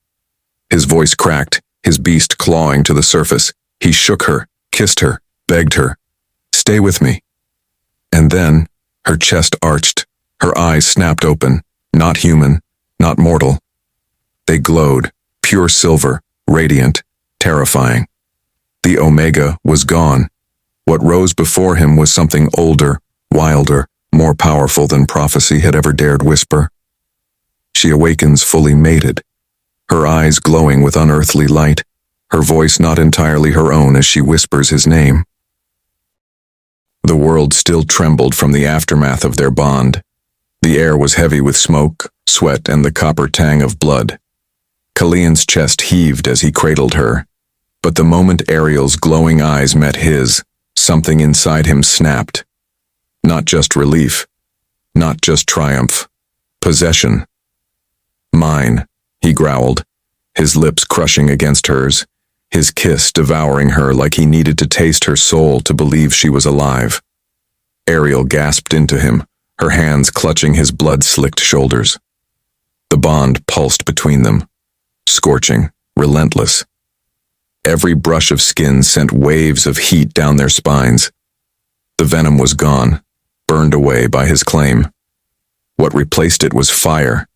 His voice cracked, his beast clawing to the surface. He shook her, kissed her, begged her, "Stay with me." And then, her chest arched, her eyes snapped open, not human, not mortal. They glowed, pure silver, radiant, terrifying. The Omega was gone. What rose before him was something older, wilder, more powerful than prophecy had ever dared whisper. She awakens fully mated, her eyes glowing with unearthly light, her voice not entirely her own as she whispers his name. The world still trembled from the aftermath of their bond. The air was heavy with smoke, sweat, and the copper tang of blood. Kalian's chest heaved as he cradled her, but the moment Ariel's glowing eyes met his, something inside him snapped. Not just relief, not just triumph, possession. Mine, he growled, his lips crushing against hers, his kiss devouring her like he needed to taste her soul to believe she was alive. Ariel gasped into him, her hands clutching his blood-slicked shoulders. The bond pulsed between them, scorching, relentless. Every brush of skin sent waves of heat down their spines. The venom was gone, burned away by his claim. What replaced it was fire,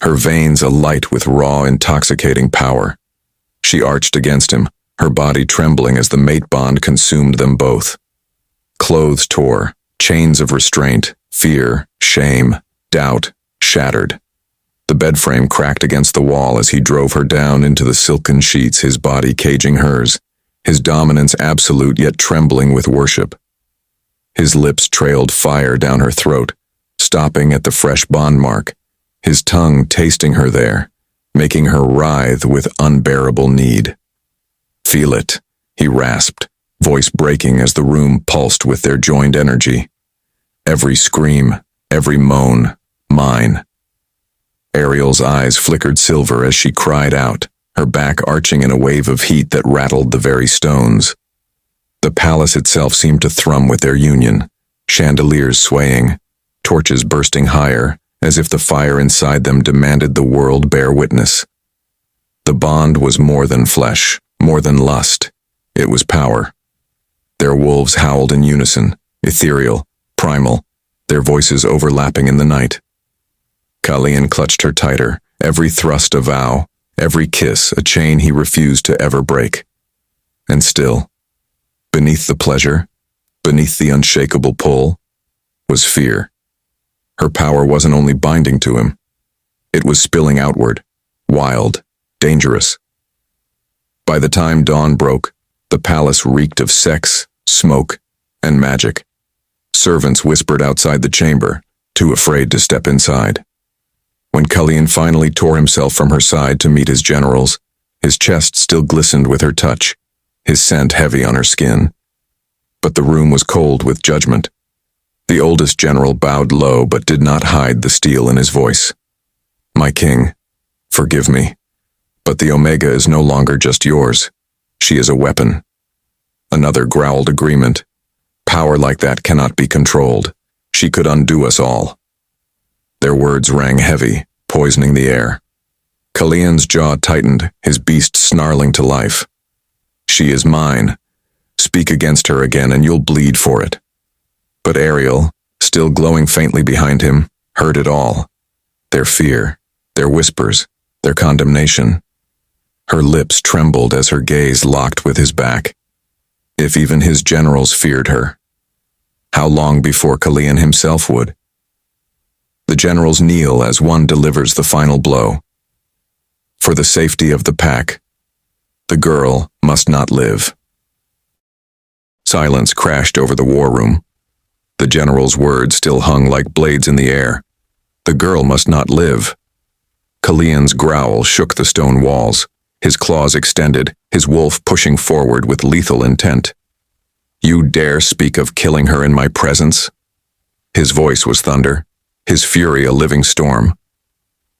her veins alight with raw, intoxicating power. She arched against him, her body trembling as the mate bond consumed them both. Clothes tore, chains of restraint, fear, shame, doubt, shattered. The bed frame cracked against the wall as he drove her down into the silken sheets, his body caging hers, his dominance absolute yet trembling with worship. His lips trailed fire down her throat, stopping at the fresh bond mark, his tongue tasting her there, making her writhe with unbearable need. "Feel it," he rasped, voice breaking as the room pulsed with their joined energy. Every scream, every moan, mine. Ariel's eyes flickered silver as she cried out, her back arching in a wave of heat that rattled the very stones. The palace itself seemed to thrum with their union, chandeliers swaying, torches bursting higher, as if the fire inside them demanded the world bear witness. The bond was more than flesh, more than lust. It was power. Their wolves howled in unison, ethereal, primal, their voices overlapping in the night. Kalian clutched her tighter, every thrust a vow, every kiss a chain he refused to ever break. And still, beneath the pleasure, beneath the unshakable pull, was fear. Her power wasn't only binding to him, it was spilling outward, wild, dangerous. By the time dawn broke, the palace reeked of sex, smoke, and magic. Servants whispered outside the chamber, too afraid to step inside. When Kalian finally tore himself from her side to meet his generals, his chest still glistened with her touch, his scent heavy on her skin. But the room was cold with judgment. The oldest general bowed low but did not hide the steel in his voice. "My king, forgive me, but the Omega is no longer just yours. She is a weapon." Another growled agreement. "Power like that cannot be controlled. She could undo us all." Their words rang heavy, poisoning the air. Kalian's jaw tightened, his beast snarling to life. "She is mine. Speak against her again and you'll bleed for it." But Ariel, still glowing faintly behind him, heard it all. Their fear, their whispers, their condemnation. Her lips trembled as her gaze locked with his back. If even his generals feared her, how long before Kalian himself would? The generals kneel as one delivers the final blow. For the safety of the pack, the girl must not live. Silence crashed over the war room. The general's words still hung like blades in the air. The girl must not live. Kalian's growl shook the stone walls, his claws extended, his wolf pushing forward with lethal intent. "You dare speak of killing her in my presence?" His voice was thunder, his fury a living storm.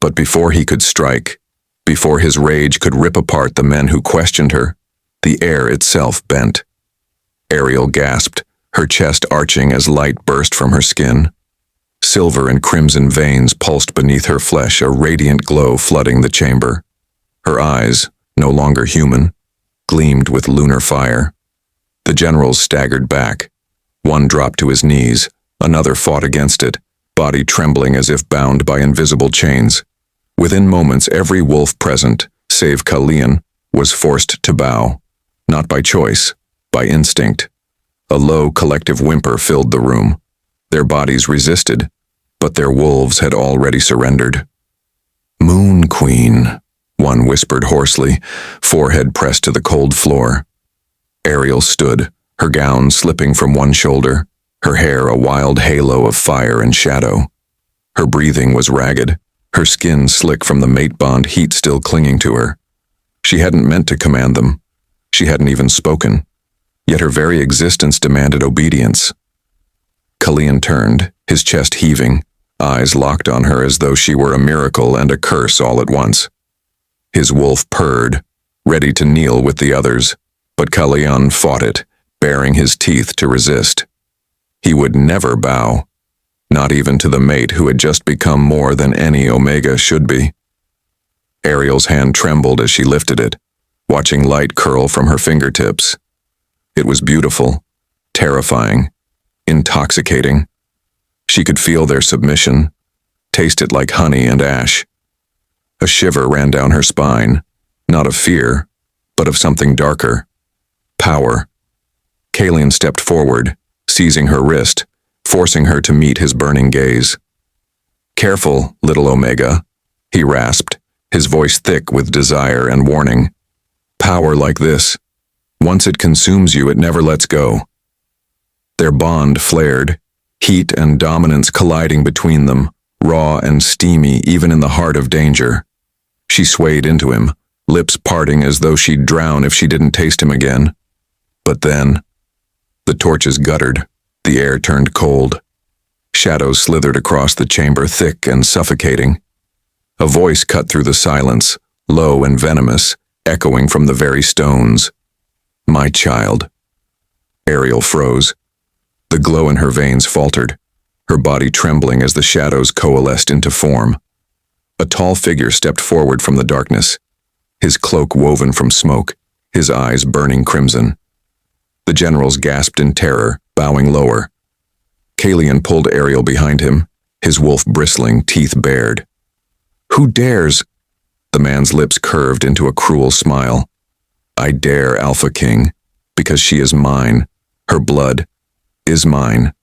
But before he could strike, before his rage could rip apart the men who questioned her, the air itself bent. Ariel gasped, her chest arching as light burst from her skin. Silver and crimson veins pulsed beneath her flesh, a radiant glow flooding the chamber. Her eyes, no longer human, gleamed with lunar fire. The generals staggered back. One dropped to his knees, another fought against it, body trembling as if bound by invisible chains. Within moments, every wolf present, save Kalian, was forced to bow, not by choice, by instinct. A low collective whimper filled the room. Their bodies resisted, but their wolves had already surrendered. "Moon Queen," one whispered hoarsely, forehead pressed to the cold floor. Ariel stood, her gown slipping from one shoulder, her hair a wild halo of fire and shadow. Her breathing was ragged, her skin slick from the mate bond heat still clinging to her. She hadn't meant to command them. She hadn't even spoken. Yet her very existence demanded obedience. Kalian turned, his chest heaving, eyes locked on her as though she were a miracle and a curse all at once. His wolf purred, ready to kneel with the others, but Kalian fought it, baring his teeth to resist. He would never bow, not even to the mate who had just become more than any Omega should be. Ariel's hand trembled as she lifted it, watching light curl from her fingertips. It was beautiful, terrifying, intoxicating. She could feel their submission, taste it like honey and ash. A shiver ran down her spine, not of fear, but of something darker. Power. Kalian stepped forward, seizing her wrist, forcing her to meet his burning gaze. "Careful, little Omega," he rasped, his voice thick with desire and warning. "Power like this, once it consumes you, it never lets go." Their bond flared, heat and dominance colliding between them, raw and steamy even in the heart of danger. She swayed into him, lips parting as though she'd drown if she didn't taste him again. But then, the torches guttered, the air turned cold. Shadows slithered across the chamber, thick and suffocating. A voice cut through the silence, low and venomous, echoing from the very stones. "My child." Ariel froze. The glow in her veins faltered, her body trembling as the shadows coalesced into form. A tall figure stepped forward from the darkness, his cloak woven from smoke, his eyes burning crimson. The generals gasped in terror, bowing lower. Kalian pulled Ariel behind him, his wolf bristling, teeth bared. "Who dares?" The man's lips curved into a cruel smile. "I dare, Alpha King, because she is mine. Her blood is mine."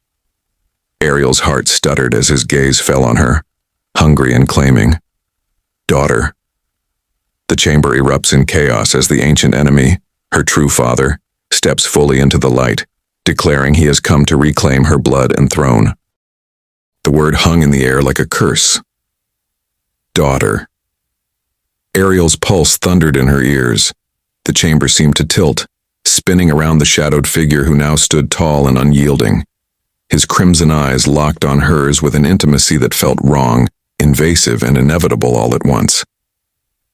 Ariel's heart stuttered as his gaze fell on her, hungry and claiming. "Daughter." The chamber erupts in chaos as the ancient enemy, her true father, steps fully into the light, declaring he has come to reclaim her blood and throne. The word hung in the air like a curse. Daughter. Ariel's pulse thundered in her ears. The chamber seemed to tilt, spinning around the shadowed figure who now stood tall and unyielding. His crimson eyes locked on hers with an intimacy that felt wrong, invasive and inevitable all at once.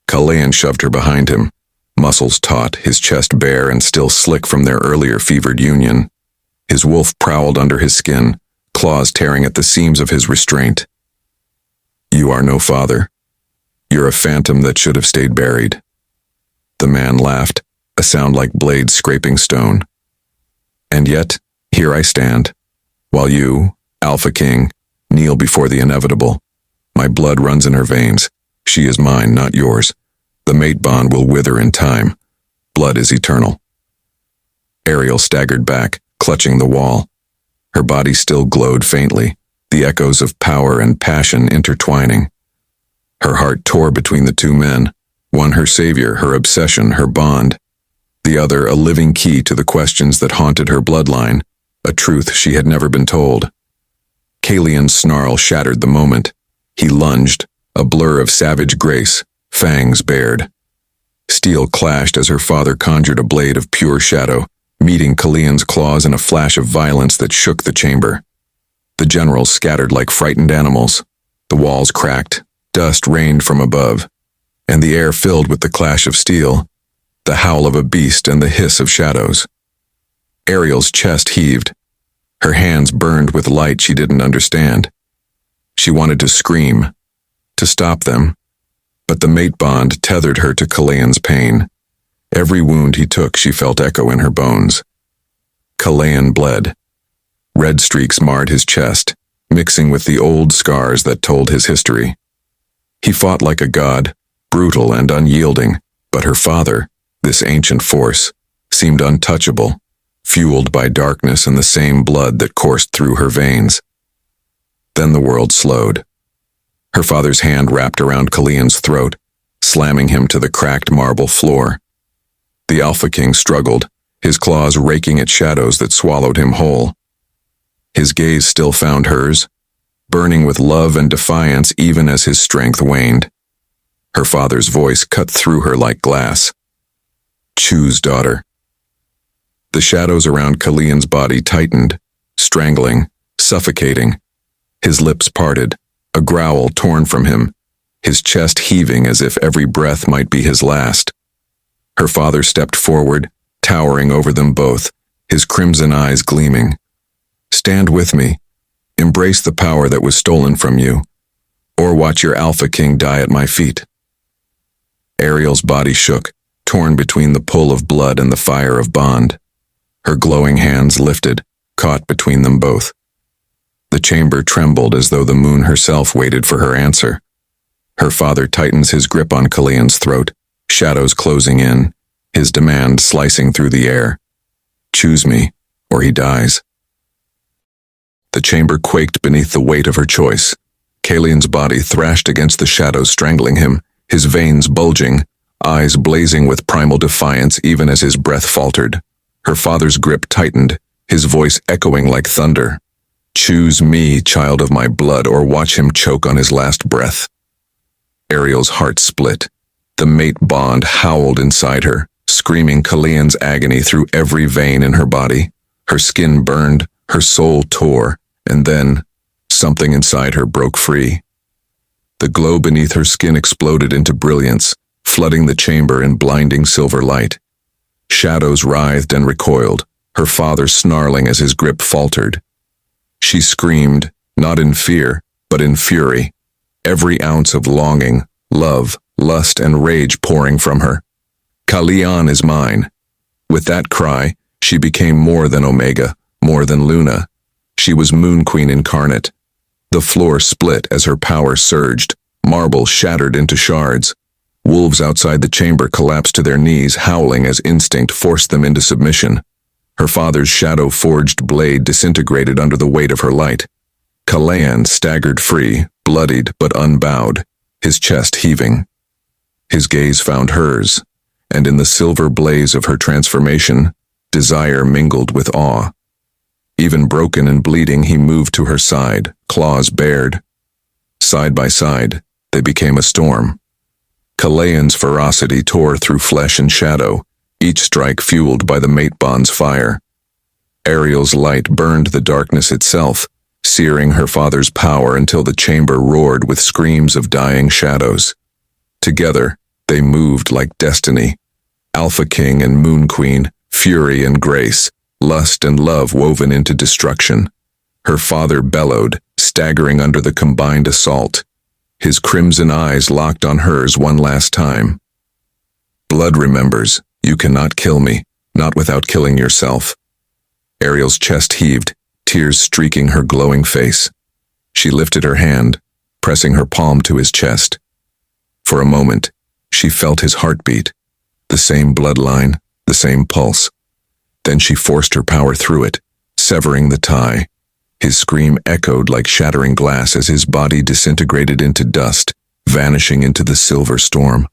Kalian shoved her behind him, muscles taut, his chest bare and still slick from their earlier fevered union. His wolf prowled under his skin, claws tearing at the seams of his restraint. "You are no father. You're a phantom that should have stayed buried." The man laughed, a sound like blades scraping stone. "And yet, here I stand, while you, Alpha King, kneel before the inevitable. My blood runs in her veins. She is mine, not yours. The mate bond will wither in time. Blood is eternal." Ariel staggered back, clutching the wall. Her body still glowed faintly, the echoes of power and passion intertwining. Her heart tore between the two men, one her savior, her obsession, her bond, the other a living key to the questions that haunted her bloodline, a truth she had never been told. Kalian's snarl shattered the moment. He lunged, a blur of savage grace, fangs bared. Steel clashed as her father conjured a blade of pure shadow, meeting Kalian's claws in a flash of violence that shook the chamber. The generals scattered like frightened animals. The walls cracked, dust rained from above, and the air filled with the clash of steel, the howl of a beast and the hiss of shadows. Ariel's chest heaved. Her hands burned with light she didn't understand. She wanted to scream, to stop them, but the mate bond tethered her to Kalian's pain. Every wound he took she felt echo in her bones. Kalian bled. Red streaks marred his chest, mixing with the old scars that told his history. He fought like a god, brutal and unyielding, but her father, this ancient force, seemed untouchable, fueled by darkness and the same blood that coursed through her veins. Then the world slowed. Her father's hand wrapped around Kalian's throat, slamming him to the cracked marble floor. The Alpha King struggled, his claws raking at shadows that swallowed him whole. His gaze still found hers, burning with love and defiance even as his strength waned. Her father's voice cut through her like glass. "Choose, daughter." The shadows around Kalian's body tightened, strangling, suffocating. His lips parted, a growl torn from him, his chest heaving as if every breath might be his last. Her father stepped forward, towering over them both, his crimson eyes gleaming. "Stand with me. Embrace the power that was stolen from you, or watch your Alpha King die at my feet." Ariel's body shook, torn between the pull of blood and the fire of bond. Her glowing hands lifted, caught between them both. The chamber trembled as though the moon herself waited for her answer. Her father tightens his grip on Kalian's throat, shadows closing in, his demand slicing through the air. "Choose me, or he dies." The chamber quaked beneath the weight of her choice. Kalian's body thrashed against the shadows, strangling him, his veins bulging, eyes blazing with primal defiance even as his breath faltered. Her father's grip tightened, his voice echoing like thunder. "Choose me, child of my blood, or watch him choke on his last breath." Ariel's heart split. The mate bond howled inside her, screaming Kalian's agony through every vein in her body. Her skin burned, her soul tore, and then something inside her broke free. The glow beneath her skin exploded into brilliance, flooding the chamber in blinding silver light. Shadows writhed and recoiled, her father snarling as his grip faltered. She screamed, not in fear, but in fury, every ounce of longing, love, lust, and rage pouring from her. "Kalian is mine." With that cry, she became more than Omega, more than Luna. She was Moon Queen incarnate. The floor split as her power surged, marble shattered into shards. Wolves outside the chamber collapsed to their knees, howling as instinct forced them into submission. Her father's shadow-forged blade disintegrated under the weight of her light. Kalian staggered free, bloodied but unbowed, his chest heaving. His gaze found hers, and in the silver blaze of her transformation, desire mingled with awe. Even broken and bleeding, he moved to her side, claws bared. Side by side, they became a storm. Kalian's ferocity tore through flesh and shadow, each strike fueled by the mate bond's fire. Ariel's light burned the darkness itself, searing her father's power until the chamber roared with screams of dying shadows. Together, they moved like destiny. Alpha King and Moon Queen, fury and grace, lust and love woven into destruction. Her father bellowed, staggering under the combined assault. His crimson eyes locked on hers one last time. "Blood remembers. You cannot kill me, not without killing yourself." Ariel's chest heaved, tears streaking her glowing face. She lifted her hand, pressing her palm to his chest. For a moment, she felt his heartbeat, the same bloodline, the same pulse. Then she forced her power through it, severing the tie. His scream echoed like shattering glass as his body disintegrated into dust, vanishing into the silver storm.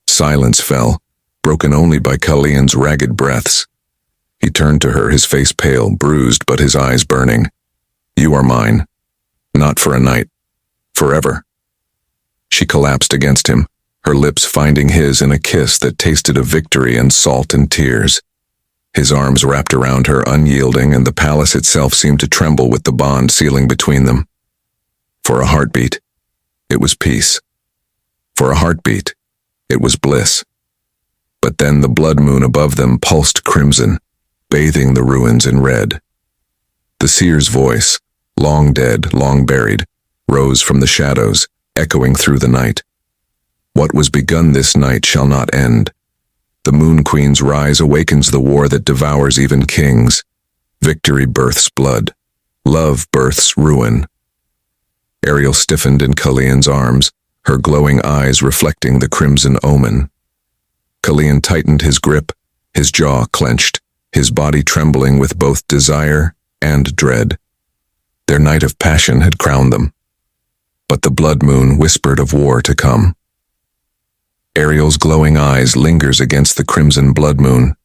Silence fell, broken only by Kalian's ragged breaths. He turned to her, his face pale, bruised, but his eyes burning. "You are mine. Not for a night. Forever." She collapsed against him, her lips finding his in a kiss that tasted of victory and salt and tears. His arms wrapped around her, unyielding, and the palace itself seemed to tremble with the bond sealing between them. For a heartbeat, it was peace. For a heartbeat, it was bliss. But then the blood moon above them pulsed crimson, bathing the ruins in red. The seer's voice, long dead, long buried, rose from the shadows, echoing through the night. "What was begun this night shall not end. The Moon Queen's rise awakens the war that devours even kings. Victory births blood. Love births ruin." Ariel stiffened in Kalian's arms, her glowing eyes reflecting the crimson omen. Kalian tightened his grip, his jaw clenched, his body trembling with both desire and dread. Their night of passion had crowned them, but the blood moon whispered of war to come. Ariel's glowing eyes lingers against the crimson blood moon,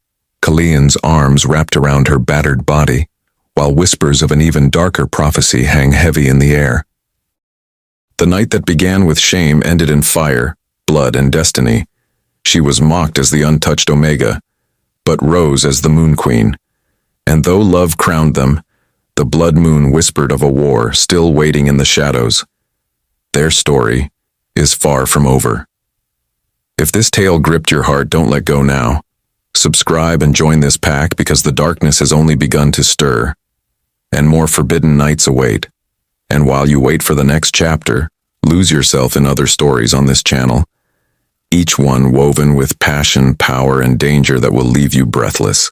Kalian's arms wrapped around her battered body, while whispers of an even darker prophecy hang heavy in the air. The night that began with shame ended in fire, blood, and destiny. She was mocked as the untouched Omega, but rose as the Moon Queen. And though love crowned them, the blood moon whispered of a war still waiting in the shadows. Their story is far from over. If this tale gripped your heart, don't let go now. Subscribe and join this pack because the darkness has only begun to stir, and more forbidden nights await. And while you wait for the next chapter, lose yourself in other stories on this channel, each one woven with passion, power, and danger that will leave you breathless.